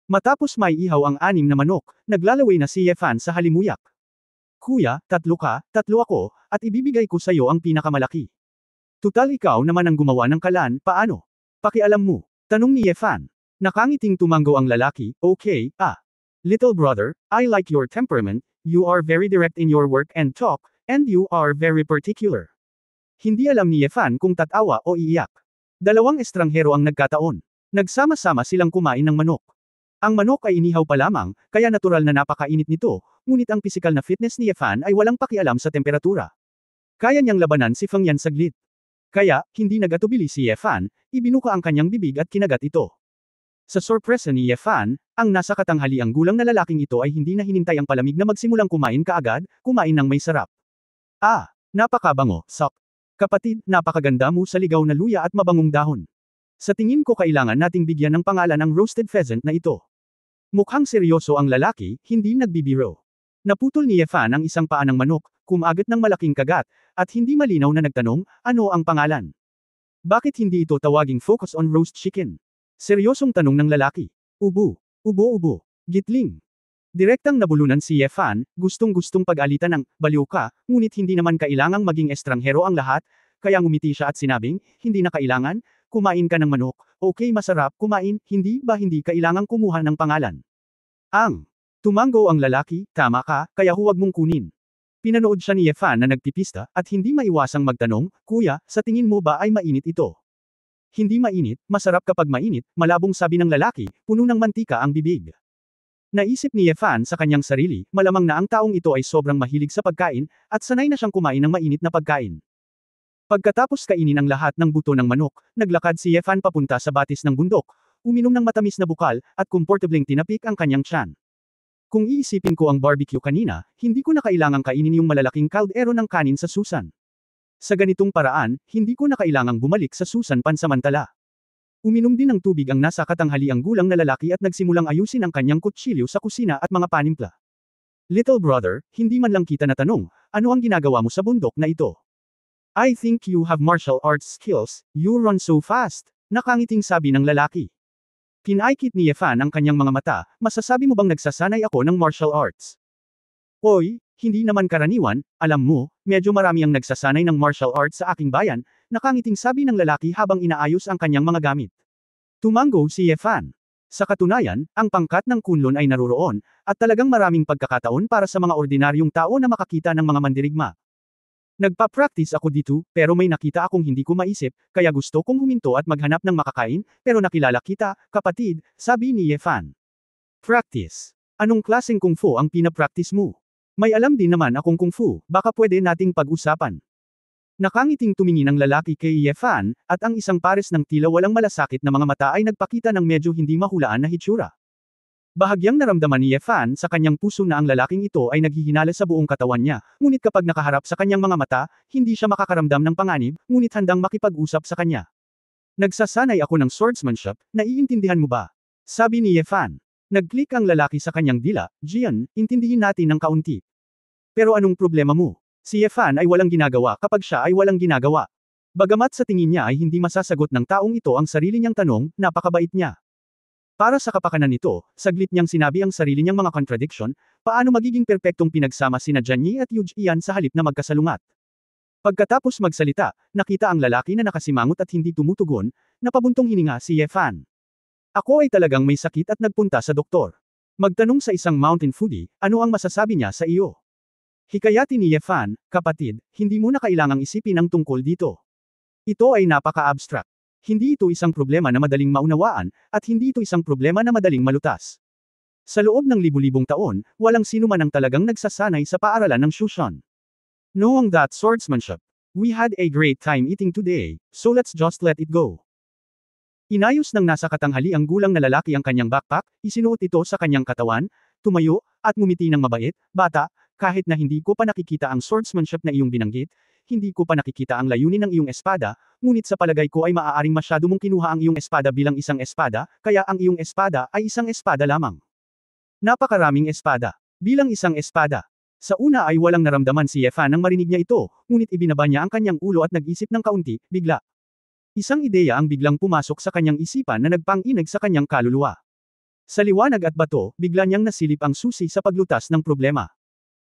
Matapos may ihaw ang 6 na manok, naglalaway na si Yefan sa halimuyak. Kuya, 3 ka, 3 ako, at ibibigay ko sa iyo ang pinakamalaki. Tutal ikaw naman ang gumawa ng kalan, paano? Pakialam mo, tanong ni Yefan. Nakangiting tumango ang lalaki, okay, Little brother, I like your temperament, you are very direct in your work and talk, and you are very particular. Hindi alam ni Yefan kung tatawa o iiyak. 2 estranghero ang nagkataon. Nagsama-sama silang kumain ng manok. Ang manok ay inihaw pa lamang, kaya natural na napakainit nito, ngunit ang pisikal na fitness ni Yefan ay walang pakialam sa temperatura. Kaya niyang labanan si Feng Yan saglit. Kaya, hindi nagatubili si Yefan, ibinuka ang kanyang bibig at kinagat ito. Sa sorpresa ni Yefan, ang nasa katanghaliang gulang na lalaking ito ay hindi na hinintay ang palamig na magsimulang kumain kaagad, kumain ng may sarap. Napakabango, sok. Kapatid, napakaganda mo sa ligaw na luya at mabangong dahon. Sa tingin ko kailangan nating bigyan ng pangalan ang roasted pheasant na ito. Mukhang seryoso ang lalaki, hindi nagbibiro. Naputol ni Yefan ang isang paa ng manok, kumagat ng malaking kagat, at hindi malinaw na nagtanong, ano ang pangalan? Bakit hindi ito tawaging focus on roast chicken? Seryosong tanong ng lalaki. Ubo. Ubo. Gitling. Direktang nabulunan si Yefan, gustong-gustong pag-alitan ng, baliw ka, ngunit hindi naman kailangang maging estranghero ang lahat, kaya ngumiti siya at sinabing, hindi na kailangan, kumain ka ng manok, okay masarap kumain, hindi kailangang kumuha ng pangalan. Tumango ang lalaki, tama ka, kaya huwag mong kunin. Pinanood siya ni Yefan na nagpipista, at hindi maiwasang magtanong, kuya, sa tingin mo ba ay mainit ito? Hindi mainit, masarap kapag mainit, malabong sabi ng lalaki, puno ng mantika ang bibig. Naisip ni Yefan sa kanyang sarili, malamang na ang taong ito ay sobrang mahilig sa pagkain, at sanay na siyang kumain ng mainit na pagkain. Pagkatapos kainin ang lahat ng buto ng manok, naglakad si Yefan papunta sa batis ng bundok, uminom ng matamis na bukal, at komportableng tinapik ang kanyang tiyan. Kung iisipin ko ang barbecue kanina, hindi ko na kailangang kainin yung malalaking kaldero ng kanin sa Susan. Sa ganitong paraan, hindi ko na kailangang bumalik sa Susan pansamantala. Uminom din ng tubig ang nasa katanghaliang gulang na lalaki at nagsimulang ayusin ang kanyang kutsilyo sa kusina at mga panimpla. Little brother, hindi man lang kita natanong, ano ang ginagawa mo sa bundok na ito? I think you have martial arts skills, you run so fast, nakangiting sabi ng lalaki. Pinaikit ni Yefan ang kanyang mga mata, masasabi mo bang nagsasanay ako ng martial arts? Oy, hindi naman karaniwan, alam mo, medyo marami ang nagsasanay ng martial arts sa aking bayan, nakangiting sabi ng lalaki habang inaayos ang kanyang mga gamit. Tumango si Yefan. Sa katunayan, ang pangkat ng Kunlun ay naroroon, at talagang maraming pagkakataon para sa mga ordinaryong tao na makakita ng mga mandirigma. Nagpa-practice ako dito, pero may nakita akong hindi ko maisip, kaya gusto kong huminto at maghanap ng makakain, pero nakilala kita, kapatid, sabi ni Yefan. Practice. Anong klaseng kung fu ang pinapractice mo? May alam din naman akong kung fu, baka pwede nating pag-usapan. Nakangiting tumingin ang lalaki kay Yefan, at ang isang pares ng tila walang malasakit na mga mata ay nagpakita ng medyo hindi mahulaan na hitsura. Bahagyang naramdaman ni Yefan sa kanyang puso na ang lalaking ito ay naghihinala sa buong katawan niya, ngunit kapag nakaharap sa kanyang mga mata, hindi siya makakaramdam ng panganib, ngunit handang makipag-usap sa kanya. Nagsasanay ako ng swordsmanship, naiintindihan mo ba? Sabi ni Yefan. Nag-click ang lalaki sa kanyang dila, Jian, intindihin natin ng kaunti. Pero anong problema mo? Si Yefan ay walang ginagawa kapag siya ay walang ginagawa. Bagamat sa tingin niya ay hindi masasagot ng taong ito ang sarili niyang tanong, napakabait niya. Para sa kapakanan nito, saglit niyang sinabi ang sarili niyang mga contradiction, paano magiging perpektong pinagsama sina Janyi at Yuji Ian sa halip na magkasalungat. Pagkatapos magsalita, nakita ang lalaki na nakasimangot at hindi tumutugon, napabuntong hininga si Ye Fan. Ako ay talagang may sakit at nagpunta sa doktor. Magtanong sa isang mountain foodie, ano ang masasabi niya sa iyo? Hikayati ni Ye Fan, kapatid, hindi mo na kailangang isipin ang tungkol dito. Ito ay napaka-abstract. Hindi ito isang problema na madaling maunawaan, at hindi ito isang problema na madaling malutas. Sa loob ng libu-libong taon, walang sino man ang talagang nagsasanay sa paaralan ng Shushan. Knowing that swordsmanship, we had a great time eating today, so let's just let it go. Inayos ng nasa katanghali ang gulang na lalaki ang kanyang backpack, isinuot ito sa kanyang katawan, tumayo, at ngumiti ng mabait, bata, kahit na hindi ko pa nakikita ang swordsmanship na iyong binanggit, hindi ko pa nakikita ang layunin ng iyong espada, ngunit sa palagay ko ay maaaring masyado mong kinuha ang iyong espada bilang isang espada, kaya ang iyong espada ay isang espada lamang. Napakaraming espada. Bilang isang espada. Sa una ay walang naramdaman si Ye Fan nang marinig niya ito, ngunit ibinaba niya ang kanyang ulo at nag-isip ng kaunti, bigla. Isang ideya ang biglang pumasok sa kanyang isipan na nagpang-inig sa kanyang kaluluwa. Sa liwanag at bato, bigla niyang nasilip ang susi sa paglutas ng problema.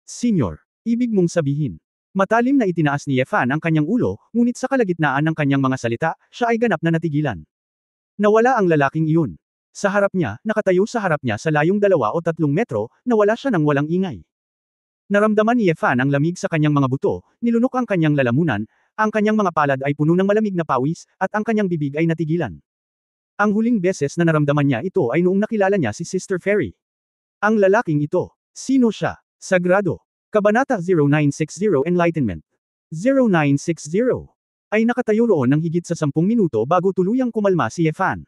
Senyor, ibig mong sabihin. Matalim na itinaas ni Ye Fan ang kanyang ulo, ngunit sa kalagitnaan ng kanyang mga salita, siya ay ganap na natigilan. Nawala ang lalaking iyon. Sa harap niya, nakatayo sa harap niya sa layong 2 o 3 metro, nawala siya ng walang ingay. Naramdaman ni Ye Fan ang lamig sa kanyang mga buto, nilunok ang kanyang lalamunan, ang kanyang mga palad ay puno ng malamig na pawis, at ang kanyang bibig ay natigilan. Ang huling beses na naramdaman niya ito ay noong nakilala niya si Sister Fairy. Ang lalaking ito, sino siya? Sagrado. Kabanata 0960 Enlightenment. 0960. Ay nakatayo roon ng higit sa 10 minuto bago tuluyang kumalma si Ye Fan.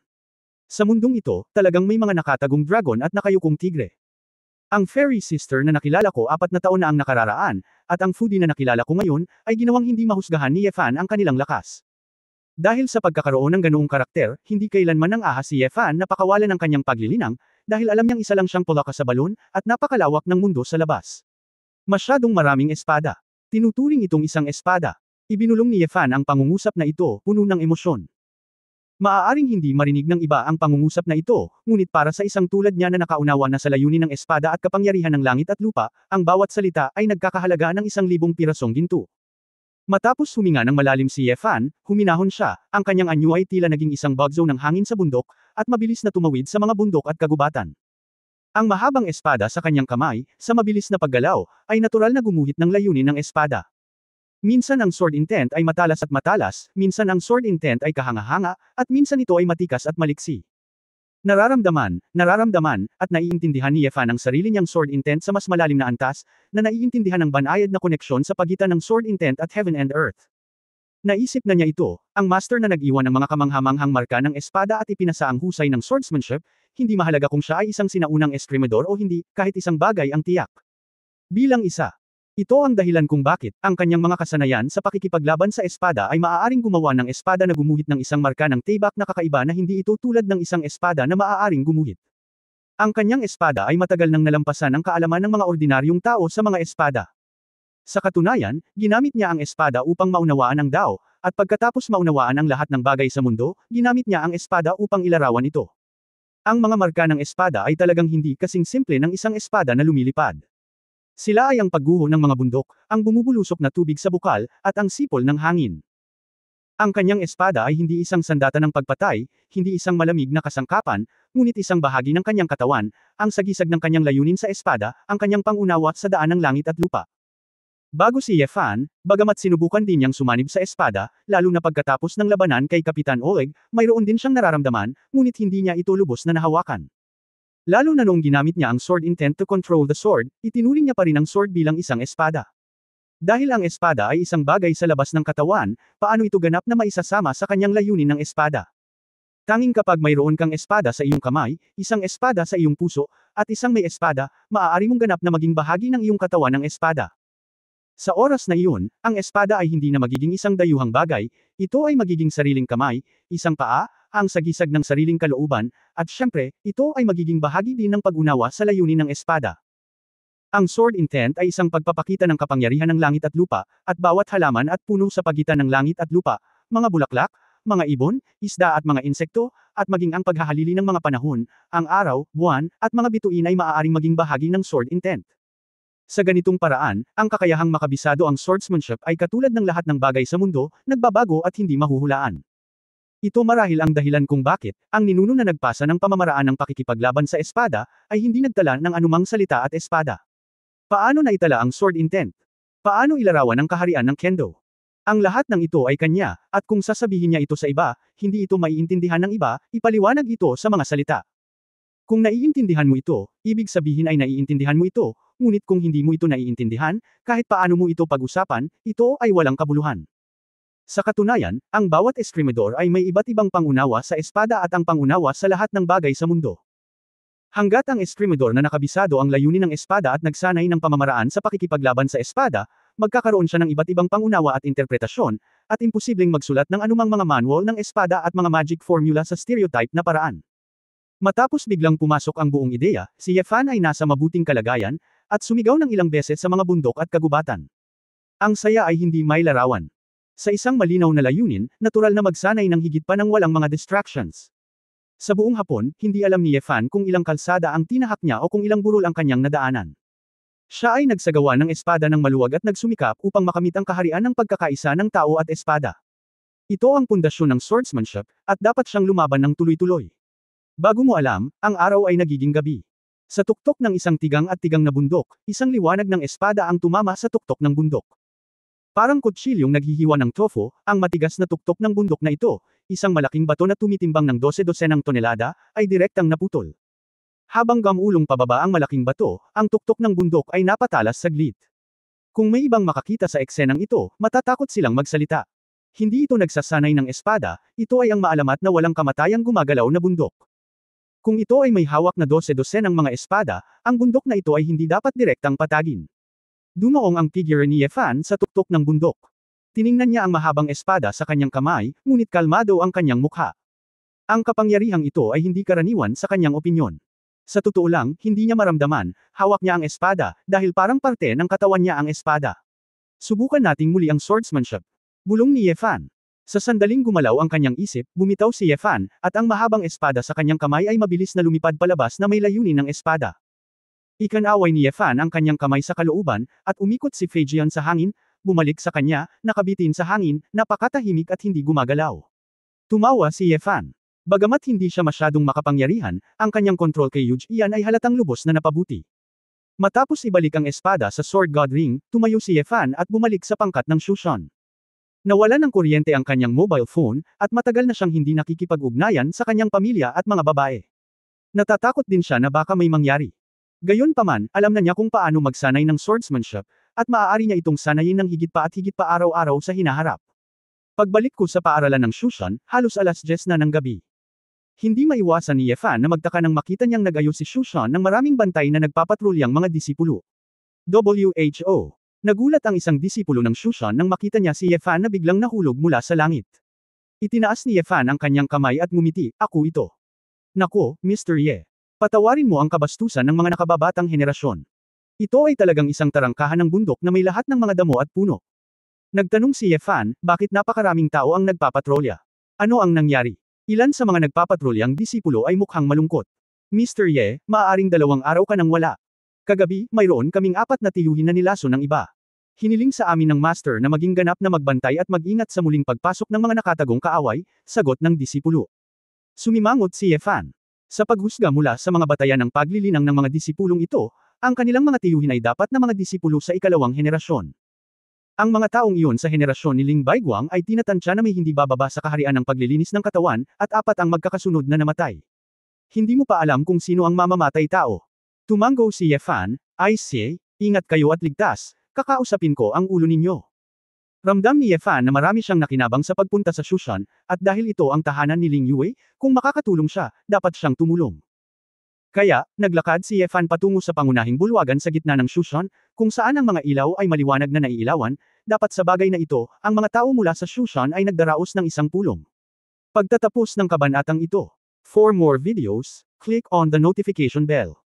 Sa mundong ito, talagang may mga nakatagong dragon at nakayukong tigre. Ang fairy sister na nakilala ko 4 na taon na ang nakararaan, at ang foodie na nakilala ko ngayon, ay ginawang hindi mahusgahan ni Ye Fan ang kanilang lakas. Dahil sa pagkakaroon ng ganoong karakter, hindi kailanman nang ahas si Ye Fan na pakawalan ng kanyang paglilinang, dahil alam niyang isa lang siyang pulaka sa balon, at napakalawak ng mundo sa labas. Masyadong maraming espada. Tinuturing itong isang espada. Ibinulong ni Ye Fan ang pangungusap na ito, puno ng emosyon. Maaaring hindi marinig ng iba ang pangungusap na ito, ngunit para sa isang tulad niya na nakaunawa na sa layunin ng espada at kapangyarihan ng langit at lupa, ang bawat salita ay nagkakahalaga ng 1,000 pirasong ginto. Matapos huminga ng malalim si Ye Fan, huminahon siya, ang kanyang anyo ay tila naging isang bagzo ng hangin sa bundok, at mabilis na tumawid sa mga bundok at kagubatan. Ang mahabang espada sa kanyang kamay, sa mabilis na paggalaw, ay natural na gumuhit ng layunin ng espada. Minsan ang sword intent ay matalas at matalas, minsan ang sword intent ay kahanga-hanga, at minsan ito ay matikas at maliksi. Nararamdaman, at naiintindihan ni Ye Fan ang sarili niyang sword intent sa mas malalim na antas, na naiintindihan ng banayad na koneksyon sa pagitan ng sword intent at heaven and earth. Naisip na niya ito, ang master na nag-iwan ng mga kamanghamanghang marka ng espada at ipinasa ang husay ng swordsmanship, hindi mahalaga kung siya ay isang sinaunang eskrimador o hindi, kahit isang bagay ang tiyak. Bilang isa. Ito ang dahilan kung bakit, ang kanyang mga kasanayan sa pakikipaglaban sa espada ay maaaring gumawa ng espada na gumuhit ng isang marka ng tibak na kakaiba na hindi ito tulad ng isang espada na maaaring gumuhit. Ang kanyang espada ay matagal nang nalampasan ang kaalaman ng mga ordinaryong tao sa mga espada. Sa katunayan, ginamit niya ang espada upang maunawaan ang Dao, at pagkatapos maunawaan ang lahat ng bagay sa mundo, ginamit niya ang espada upang ilarawan ito. Ang mga marka ng espada ay talagang hindi kasing simple ng isang espada na lumilipad. Sila ay ang pagguho ng mga bundok, ang bumubulusok na tubig sa bukal, at ang sipol ng hangin. Ang kanyang espada ay hindi isang sandata ng pagpatay, hindi isang malamig na kasangkapan, ngunit isang bahagi ng kanyang katawan, ang sagisag ng kanyang layunin sa espada, ang kanyang pangunawa sa daan ng langit at lupa. Bago si Ye Fan, bagamat sinubukan din niyang sumanib sa espada, lalo na pagkatapos ng labanan kay Kapitan Oleg, mayroon din siyang nararamdaman, ngunit hindi niya ito lubos na nahawakan. Lalo na noong ginamit niya ang sword intent to control the sword, itinuring niya pa rin ang sword bilang isang espada. Dahil ang espada ay isang bagay sa labas ng katawan, paano ito ganap na maisasama sa kanyang layunin ng espada? Tanging kapag mayroon kang espada sa iyong kamay, isang espada sa iyong puso, at isang may espada, maaari mong ganap na maging bahagi ng iyong katawan ng espada. Sa oras na iyon, ang espada ay hindi na magiging isang dayuhang bagay, ito ay magiging sariling kamay, isang paa, ang sagisag ng sariling kalooban, at syempre, ito ay magiging bahagi din ng pag-unawa sa layunin ng espada. Ang sword intent ay isang pagpapakita ng kapangyarihan ng langit at lupa, at bawat halaman at puno sa pagitan ng langit at lupa, mga bulaklak, mga ibon, isda at mga insekto, at maging ang paghahalili ng mga panahon, ang araw, buwan, at mga bituin ay maaaring maging bahagi ng sword intent. Sa ganitong paraan, ang kakayahang makabisado ang swordsmanship ay katulad ng lahat ng bagay sa mundo, nagbabago at hindi mahuhulaan. Ito marahil ang dahilan kung bakit, ang ninuno na nagpasa ng pamamaraan ng pakikipaglaban sa espada, ay hindi nagtala ng anumang salita at espada. Paano naitala ang sword intent? Paano ilarawan ang kaharian ng Kendo? Ang lahat ng ito ay kanya, at kung sasabihin niya ito sa iba, hindi ito maiintindihan ng iba, ipaliwanag ito sa mga salita. Kung naiintindihan mo ito, ibig sabihin ay naiintindihan mo ito, ngunit kung hindi mo ito naiintindihan, kahit paano mo ito pag-usapan, ito ay walang kabuluhan. Sa katunayan, ang bawat eskrimador ay may iba't ibang pangunawa sa espada at ang pangunawa sa lahat ng bagay sa mundo. Hanggat ang eskrimador na nakabisado ang layunin ng espada at nagsanay ng pamamaraan sa pakikipaglaban sa espada, magkakaroon siya ng iba't ibang pangunawa at interpretasyon, at imposibleng magsulat ng anumang mga manual ng espada at mga magic formula sa stereotype na paraan. Matapos biglang pumasok ang buong ideya, si Yefan ay nasa mabuting kalagayan, at sumigaw ng ilang beses sa mga bundok at kagubatan. Ang saya ay hindi may larawan. Sa isang malinaw na layunin, natural na magsanay ng higit pa ng walang mga distractions. Sa buong hapon, hindi alam ni Yefan kung ilang kalsada ang tinahak niya o kung ilang burol ang kanyang nadaanan. Siya ay nagsagawa ng espada ng maluwag at nagsumikap upang makamit ang kaharian ng pagkakaisa ng tao at espada. Ito ang pundasyon ng swordsmanship, at dapat siyang lumaban ng tuloy-tuloy. Bago mo alam, ang araw ay nagiging gabi. Sa tuktok ng isang tigang at tigang na bundok, isang liwanag ng espada ang tumama sa tuktok ng bundok. Parang kutsilyong naghihiwa ng tofu, ang matigas na tuktok ng bundok na ito, isang malaking bato na tumitimbang ng 12-dosenang tonelada, ay direktang naputol. Habang gamulong pababa ang malaking bato, ang tuktok ng bundok ay napatalas saglit. Kung may ibang makakita sa eksenang ito, matatakot silang magsalita. Hindi ito nagsasanay ng espada, ito ay ang maalamat na walang kamatayang gumagalaw na bundok. Kung ito ay may hawak na 12-dosenang mga espada, ang bundok na ito ay hindi dapat direktang patagin. Dumaong ang figure ni Yefan sa tuktok ng bundok. Tiningnan niya ang mahabang espada sa kanyang kamay, ngunit kalmado ang kanyang mukha. Ang kapangyarihang ito ay hindi karaniwan sa kanyang opinyon. Sa totoo lang, hindi niya maramdaman, hawak niya ang espada, dahil parang parte ng katawan niya ang espada. Subukan nating muli ang swordsmanship. Bulong ni Yefan. Sa sandaling gumalaw ang kanyang isip, bumitaw si Yefan, at ang mahabang espada sa kanyang kamay ay mabilis na lumipad palabas na may layunin ng espada. Ikanaway ni Yefan ang kanyang kamay sa kalooban, at umikot si Feijian sa hangin, bumalik sa kanya, nakabitin sa hangin, napakatahimik at hindi gumagalaw. Tumawa si Yefan. Bagamat hindi siya masyadong makapangyarihan, ang kanyang kontrol kay Yuji Ian ay halatang lubos na napabuti. Matapos ibalik ang espada sa Sword God Ring, tumayo si Yefan at bumalik sa pangkat ng Shushan. Nawala ng kuryente ang kanyang mobile phone, at matagal na siyang hindi nakikipag-ugnayan sa kanyang pamilya at mga babae. Natatakot din siya na baka may mangyari. Gayunpaman, alam na niya kung paano magsanay ng swordsmanship, at maaari niya itong sanayin ng higit pa araw-araw sa hinaharap. Pagbalik ko sa paaralan ng Shushan, halos alas 10 na ng gabi. Hindi maiwasan ni Yefan na magtaka nang makita niyang nag-ayos si Shushan ng maraming bantay na nagpapatrulyang mga disipulo. WHO. Nagulat ang isang disipulo ng Shushan nang makita niya si Yefan na biglang nahulog mula sa langit. Itinaas ni Yefan ang kanyang kamay at ngumiti, "Ako ito." "Nako, Mr. Ye. Patawarin mo ang kabastusan ng mga nakababatang henerasyon. Ito ay talagang isang tarangkahan ng bundok na may lahat ng mga damo at puno." Nagtanong si Yefan, bakit napakaraming tao ang nagpapatrolya? Ano ang nangyari? Ilan sa mga nagpapatrolyang disipulo ay mukhang malungkot. "Mr. Ye, maaaring 2 araw ka nang wala. Kagabi, mayroon kaming 4 na tiyuhin na nilaso ng iba. Hiniling sa amin ng master na maging ganap na magbantay at mag-ingat sa muling pagpasok ng mga nakatagong kaaway," sagot ng disipulo. Sumimangot si Yefan. Sa paghusga mula sa mga batayan ng paglilinang ng mga disipulong ito, ang kanilang mga tiyuhin ay dapat na mga disipulo sa ikalawang henerasyon. Ang mga taong iyon sa henerasyon ni Ling Baiguang ay tinatansya na may hindi bababa sa kaharian ng paglilinis ng katawan, at 4 ang magkakasunod na namatay. Hindi mo pa alam kung sino ang mamamatay tao. Tumango si Yefan, "I say, ingat kayo at ligtas, kakausapin ko ang ulo ninyo." Ramdam ni Yefan na marami siyang nakinabang sa pagpunta sa Shushan, at dahil ito ang tahanan ni Ling Yue, kung makakatulong siya, dapat siyang tumulong. Kaya, naglakad si Yefan patungo sa pangunahing bulwagan sa gitna ng Shushan, kung saan ang mga ilaw ay maliwanag na naiilawan, dapat sa bagay na ito, ang mga tao mula sa Shushan ay nagdaraos ng isang pulong. Pagtatapos ng kabanatang ito. For more videos, click on the notification bell.